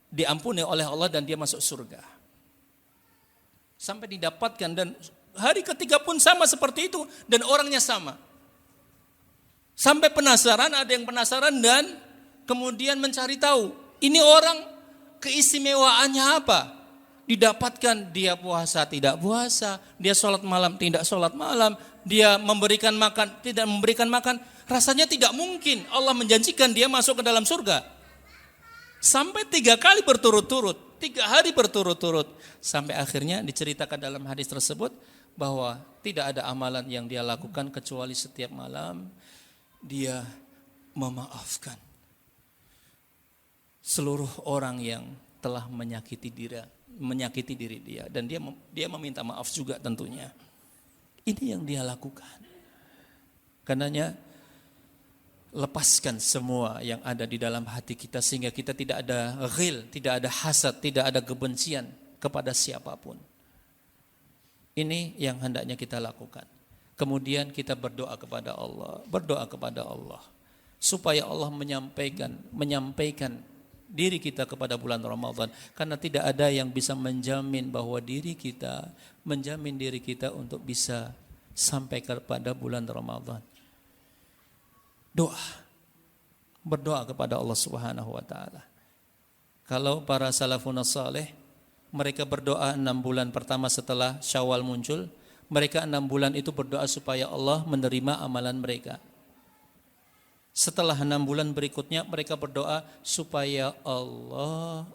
[SPEAKER 2] diampuni oleh Allah dan dia masuk surga. Sampai didapatkan, dan hari ketiga pun sama seperti itu, dan orangnya sama. Sampai penasaran, ada yang penasaran dan kemudian mencari tahu, ini orang keistimewaannya apa? Didapatkan dia puasa tidak puasa, dia sholat malam tidak sholat malam, dia memberikan makan tidak memberikan makan. Rasanya tidak mungkin Allah menjanjikan dia masuk ke dalam surga. Sampai 3 kali berturut-turut, 3 hari berturut-turut. Sampai akhirnya diceritakan dalam hadis tersebut bahwa tidak ada amalan yang dia lakukan kecuali setiap malam dia memaafkan seluruh orang yang telah menyakiti diri dia, dan dia meminta maaf juga tentunya. Ini yang dia lakukan. Karenanya lepaskan semua yang ada di dalam hati kita sehingga kita tidak ada ghil, tidak ada hasad, tidak ada kebencian kepada siapapun. Ini yang hendaknya kita lakukan. Kemudian kita berdoa kepada Allah supaya Allah menyampaikan diri kita kepada bulan Ramadan, karena tidak ada yang bisa menjamin diri kita untuk bisa sampai kepada bulan Ramadan. Berdoa kepada Allah Subhanahu wa taala. Kalau para salafun saleh, mereka berdoa 6 bulan pertama setelah Syawal muncul, mereka 6 bulan itu berdoa supaya Allah menerima amalan mereka. Setelah 6 bulan berikutnya mereka berdoa supaya Allah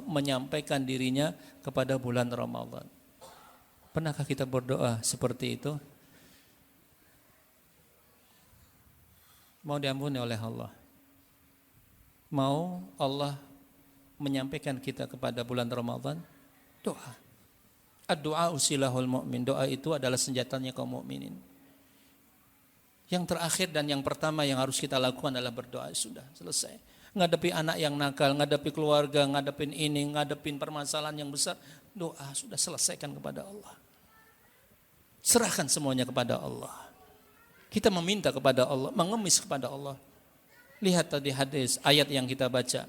[SPEAKER 2] menyampaikan dirinya kepada bulan Ramadan. Pernahkah kita berdoa seperti itu? Mau diampuni oleh Allah? Mau Allah menyampaikan kita kepada bulan Ramadan? Doa. Ad-du'a usilahul mu'min. Doa itu adalah senjatanya kaum mukminin. Yang terakhir dan yang pertama yang harus kita lakukan adalah berdoa. Sudah selesai. Ngadepi anak yang nakal, ngadepi keluarga, ngadepin ini, ngadepin permasalahan yang besar. Doa sudah selesaikan kepada Allah. Serahkan semuanya kepada Allah. Kita meminta kepada Allah, mengemis kepada Allah. Lihat tadi hadis, ayat yang kita baca.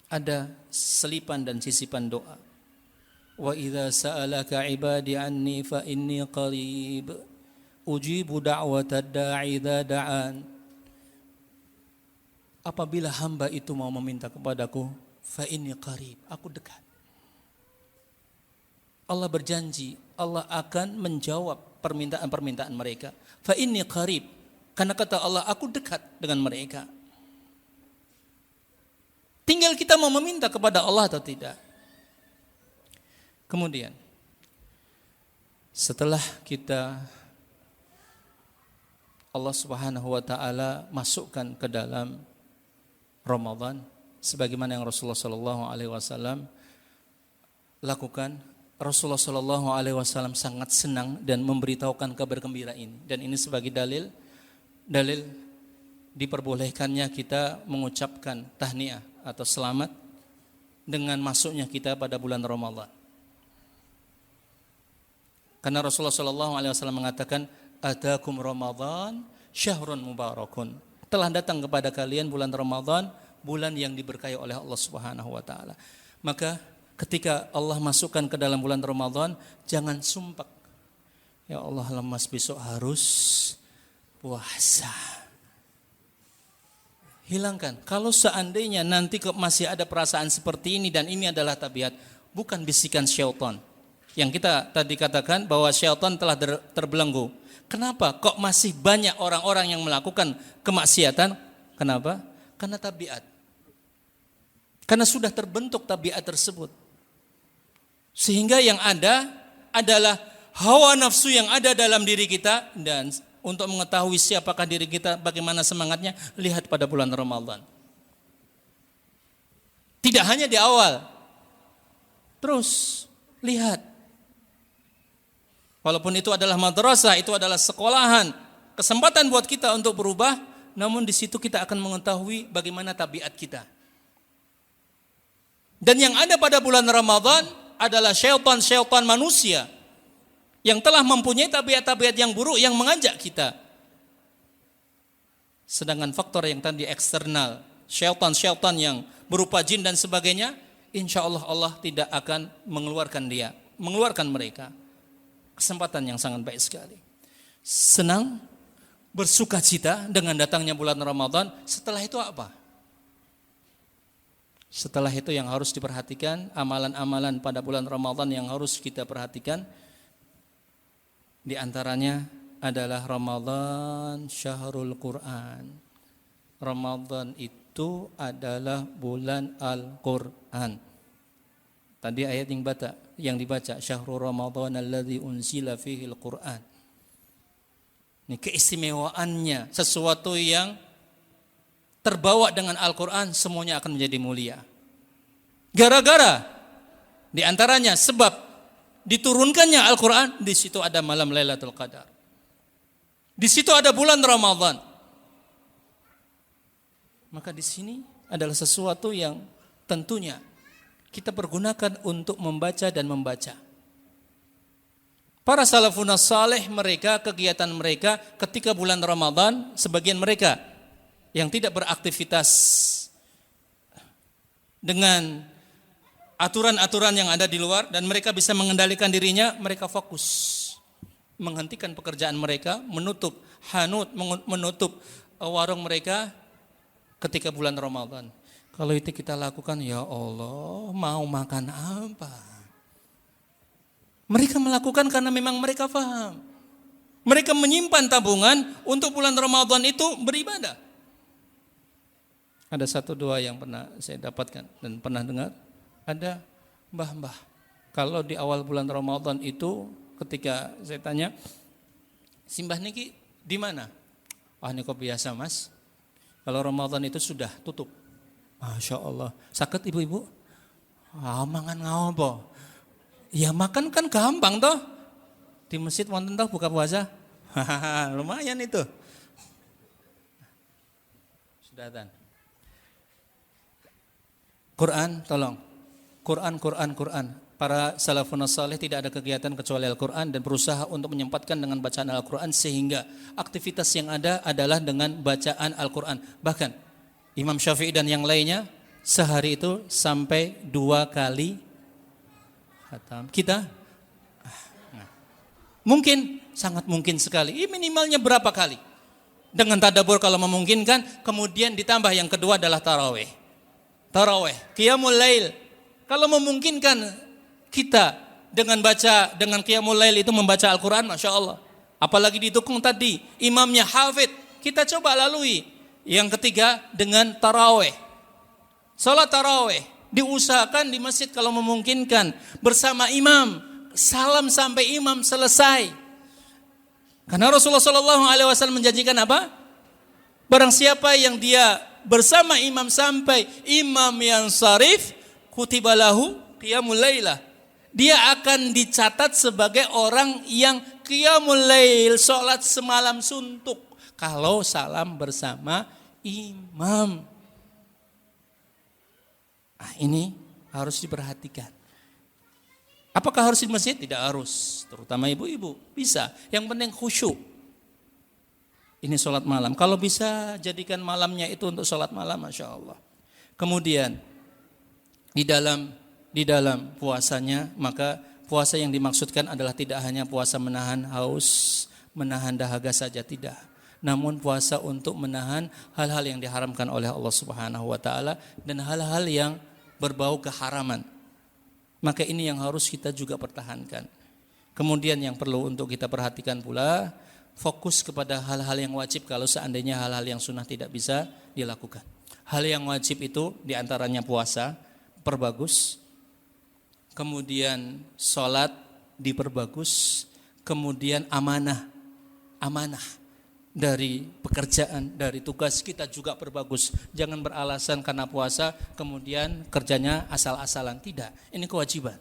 [SPEAKER 2] Ada selipan dan sisipan doa. Wa idza sa'alaka 'ibadi 'anni fa inni qarib. Ujibu da'watad da'i idza da'an. Apabila hamba itu mau meminta kepadaku, fa inni qarib, aku dekat. Allah berjanji, Allah akan menjawab permintaan-permintaan mereka. Fa inni qarib, karena kata Allah, aku dekat dengan mereka. Tinggal kita mau meminta kepada Allah atau tidak. Kemudian setelah kita Allah Subhanahu wa taala masukkan ke dalam Ramadan sebagaimana yang Rasulullah sallallahu alaihi wasallam lakukan, Rasulullah sallallahu alaihi wasallam sangat senang dan memberitahukan kabar gembira ini, dan ini sebagai dalil diperbolehkannya kita mengucapkan tahniah atau selamat dengan masuknya kita pada bulan Ramadan. Karena Rasulullah sallallahu alaihi wasallam mengatakan, atakum Ramadan syahrun mubarakun. Telah datang kepada kalian bulan Ramadan, bulan yang diberkahi oleh Allah Subhanahu wa taala. Maka ketika Allah masukkan ke dalam bulan Ramadan, jangan sumpah. Ya Allah, lemas besok harus puasa. Hilangkan. Kalau seandainya nanti masih ada perasaan seperti ini dan ini adalah tabiat, bukan bisikan syaitan. Yang kita tadi katakan bahwa syaitan telah terbelenggu. Kenapa kok masih banyak orang-orang yang melakukan kemaksiatan? Kenapa? Karena tabiat. Karena sudah terbentuk tabiat tersebut. Sehingga yang ada adalah hawa nafsu yang ada dalam diri kita, dan untuk mengetahui siapakah diri kita, bagaimana semangatnya, lihat pada bulan Ramadan. Tidak hanya di awal, terus lihat. Walaupun itu adalah madrasah, itu adalah sekolahan, kesempatan buat kita untuk berubah, namun di situ kita akan mengetahui bagaimana tabiat kita. Dan yang ada pada bulan Ramadan adalah syaitan-syaitan manusia yang telah mempunyai tabiat-tabiat yang buruk yang mengajak kita. Sedangkan faktor yang tadi eksternal, syaitan-syaitan yang berupa jin dan sebagainya, insya Allah Allah tidak akan mengeluarkan mereka. Kesempatan yang sangat baik sekali. Senang, bersuka cita dengan datangnya bulan Ramadan. Setelah itu apa? Setelah itu yang harus diperhatikan, amalan-amalan pada bulan Ramadan yang harus kita perhatikan, di antaranya adalah Ramadan Syahrul Quran. Ramadan itu adalah bulan Al-Quran. Tadi ayat yang dibaca Syahrul Ramadan alladzi unzila fihi al-Quran. Ini keistimewaannya, sesuatu yang terbawa dengan Al-Quran semuanya akan menjadi mulia. Gara-gara di antaranya sebab diturunkannya Al-Quran, di situ ada malam Lailatul Qadar. Di situ ada bulan Ramadan. Maka di sini adalah sesuatu yang tentunya kita pergunakan untuk membaca dan membaca. Para salafun saleh mereka, kegiatan mereka ketika bulan Ramadan, sebagian mereka yang tidak beraktivitas dengan aturan-aturan yang ada di luar dan mereka bisa mengendalikan dirinya, mereka fokus menghentikan pekerjaan mereka, menutup hanut, menutup warung mereka ketika bulan Ramadan. Kalau itu kita lakukan, ya Allah, mau makan apa? Mereka melakukan karena memang mereka paham. Mereka menyimpan tabungan untuk bulan Ramadan itu beribadah. Ada satu dua yang pernah saya dapatkan dan pernah dengar. Ada mbah-mbah. Kalau di awal bulan Ramadan itu ketika saya tanya, simbah niki di mana? Ini kok biasa mas. Kalau Ramadan itu sudah tutup. Masya Allah. Sakit ibu-ibu? Mangan ngapa? Ya makan kan gampang toh. Di masjid wonten toh buka puasa. Lumayan itu. Sudah dan. Quran tolong. Quran. Para salafun salih tidak ada kegiatan kecuali Al-Quran dan berusaha untuk menyempatkan dengan bacaan Al-Quran sehingga aktivitas yang ada adalah dengan bacaan Al-Quran. Bahkan Imam Syafi'i dan yang lainnya sehari itu sampai 2 kali khatam. Kita mungkin, sangat mungkin sekali. Minimalnya berapa kali? Dengan tadabbur kalau memungkinkan, kemudian ditambah yang kedua adalah tarawih. Qiyamul Lail. Kalau memungkinkan kita dengan Qiyamul Lail itu membaca Al-Quran, Masya Allah. Apalagi didukung tadi, imamnya hafidh, kita coba lalui. Yang ketiga dengan tarawih. Salat tarawih diusahakan di masjid kalau memungkinkan bersama imam, salam sampai imam selesai. Karena Rasulullah SAW menjanjikan apa? Barang siapa yang dia bersama imam sampai imam yang syarif, kutibalahu qiyamul lailah. Dia akan dicatat sebagai orang yang qiyamul lail, salat semalam suntuk. Kalau salam bersama imam. Ini harus diperhatikan. Apakah harus di masjid? Tidak harus. Terutama ibu-ibu. Bisa. Yang penting khusyuk. Ini sholat malam. Kalau bisa jadikan malamnya itu untuk sholat malam. Masya Allah. Kemudian di dalam puasanya, maka puasa yang dimaksudkan adalah tidak hanya puasa menahan haus, menahan dahaga saja, tidak. Namun puasa untuk menahan hal-hal yang diharamkan oleh Allah Subhanahu wa taala dan hal-hal yang berbau keharaman. Maka ini yang harus kita juga pertahankan. Kemudian yang perlu untuk kita perhatikan pula, fokus kepada hal-hal yang wajib kalau seandainya hal-hal yang sunnah tidak bisa dilakukan. Hal yang wajib itu diantaranya puasa, perbagus. Kemudian sholat diperbagus. kemudian amanah dari pekerjaan, dari tugas kita juga perbagus. Jangan beralasan karena puasa kemudian kerjanya asal-asalan. Tidak, ini kewajiban.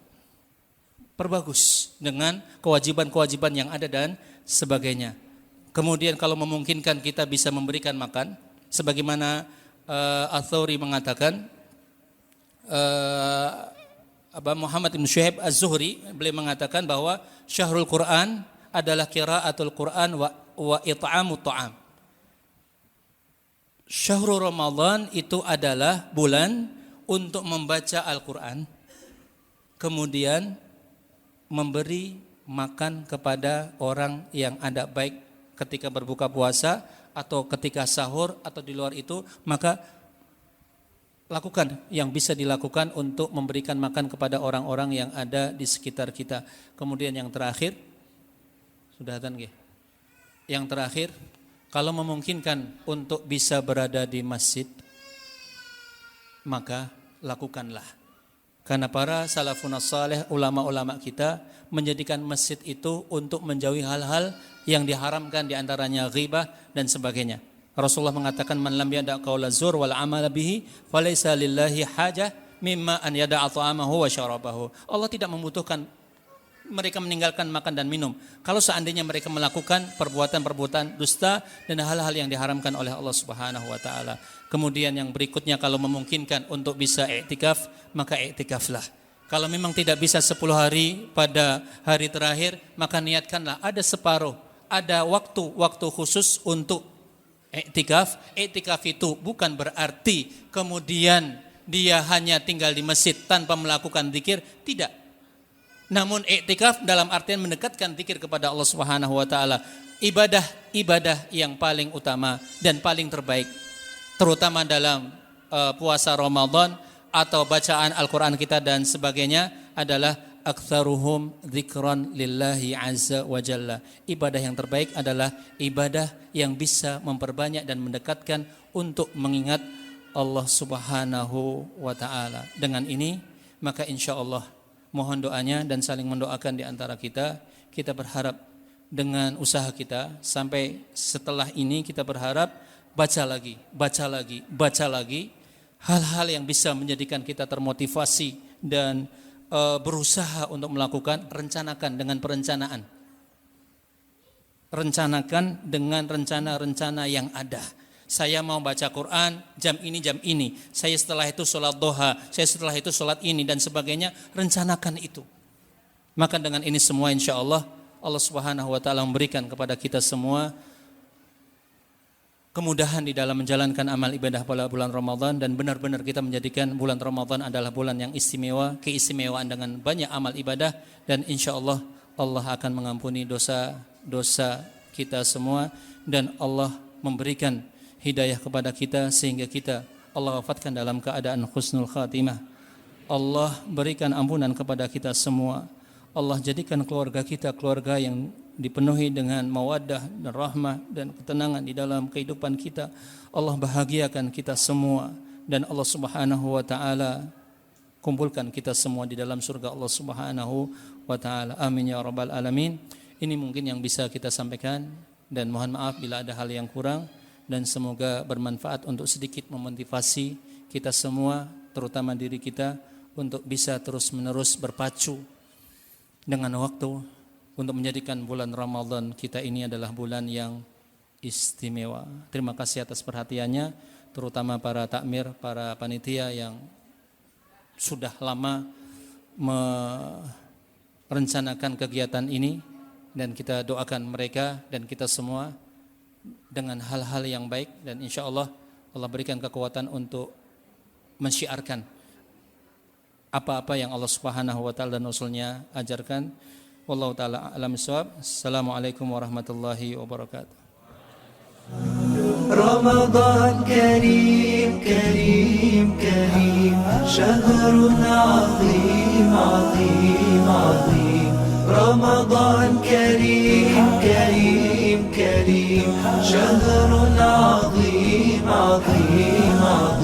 [SPEAKER 2] Perbagus dengan kewajiban-kewajiban yang ada dan sebagainya. Kemudian kalau memungkinkan kita bisa memberikan makan, sebagaimana Ats-Tsauri mengatakan, Muhammad bin Syuaib Az-Zuhri, beliau mengatakan bahwa syahrul Quran adalah qiraatul Quran wa it'amut ta'am. Syahrul Ramadan itu adalah bulan untuk membaca Al-Quran, kemudian memberi makan kepada orang yang ada, baik ketika berbuka puasa atau ketika sahur atau di luar itu, maka lakukan yang bisa dilakukan untuk memberikan makan kepada orang-orang yang ada di sekitar kita. Kemudian yang terakhir, sudah adzan nggih? Yang terakhir, kalau memungkinkan untuk bisa berada di masjid, maka lakukanlah. Karena para salafun saleh, ulama-ulama kita menjadikan masjid itu untuk menjauhi hal-hal yang diharamkan, diantaranya ghibah dan sebagainya. Rasulullah mengatakan, man lam yada' qaula zur wal amala bihi falaysa lillahi hajah mimma an yada'a ta'amahu wa syarabahu. Allah tidak membutuhkan mereka meninggalkan makan dan minum kalau seandainya mereka melakukan perbuatan-perbuatan dusta dan hal-hal yang diharamkan oleh Allah Subhanahu wa taala. Kemudian yang berikutnya, kalau memungkinkan untuk bisa i'tikaf, maka i'tikaflah. Kalau memang tidak bisa 10 hari pada hari terakhir, maka niatkanlah ada separuh, ada waktu khusus untuk i'tikaf. I'tikaf itu bukan berarti kemudian dia hanya tinggal di masjid tanpa melakukan zikir, tidak. Namun i'tikaf dalam artian mendekatkan zikir kepada Allah Subhanahu wa taala. Ibadah yang paling utama dan paling terbaik, terutama dalam puasa Ramadan atau bacaan Al-Qur'an kita dan sebagainya, adalah aktsaruhum dzikran lillahi azza wa jalla. Ibadah yang terbaik adalah ibadah yang bisa memperbanyak dan mendekatkan untuk mengingat Allah Subhanahu wa taala. Dengan ini maka insyaallah mohon doanya dan saling mendoakan di antara kita. Kita berharap dengan usaha kita sampai setelah ini, kita berharap baca lagi hal-hal yang bisa menjadikan kita termotivasi dan berusaha untuk melakukan. Rencanakan dengan perencanaan. Rencanakan dengan rencana-rencana yang ada. Saya mau baca Quran jam ini. Saya setelah itu sholat duha, saya setelah itu sholat ini dan sebagainya. Rencanakan itu. Maka dengan ini semua insya Allah, Allah Subhanahu wa ta'ala memberikan kepada kita semua kemudahan di dalam menjalankan amal ibadah pada bulan Ramadan, dan benar-benar kita menjadikan bulan Ramadan adalah bulan yang istimewa, keistimewaan dengan banyak amal ibadah, dan insya Allah Allah akan mengampuni dosa-dosa kita semua, dan Allah memberikan hidayah kepada kita sehingga kita Allah wafatkan dalam keadaan husnul khatimah. Allah berikan ampunan kepada kita semua. Allah jadikan keluarga kita keluarga yang dipenuhi dengan mawaddah dan rahmah dan ketenangan di dalam kehidupan kita. Allah bahagiakan kita semua, dan Allah Subhanahu wa taala kumpulkan kita semua di dalam surga Allah Subhanahu wa taala. Amin ya rabbal alamin. Ini mungkin yang bisa kita sampaikan, dan mohon maaf bila ada hal yang kurang, dan semoga bermanfaat untuk sedikit memotivasi kita semua, terutama diri kita, untuk bisa terus-menerus berpacu dengan waktu untuk menjadikan bulan Ramadan kita ini adalah bulan yang istimewa. Terima kasih atas perhatiannya, terutama para takmir, para panitia yang sudah lama merencanakan kegiatan ini, dan kita doakan mereka dan kita semua dengan hal-hal yang baik, dan insya Allah Allah berikan kekuatan untuk mensyiarkan apa-apa yang Allah Subhanahu wa taala dan Rasulnya ajarkan. Wallahu taala a'lam bissawab. Assalamualaikum warahmatullahi wabarakatuh.
[SPEAKER 1] رمضان كريم كريم كريم شهر عظيم عظيم عظيم رمضان كريم كريم كريم شهر عظيم عظيم عظيم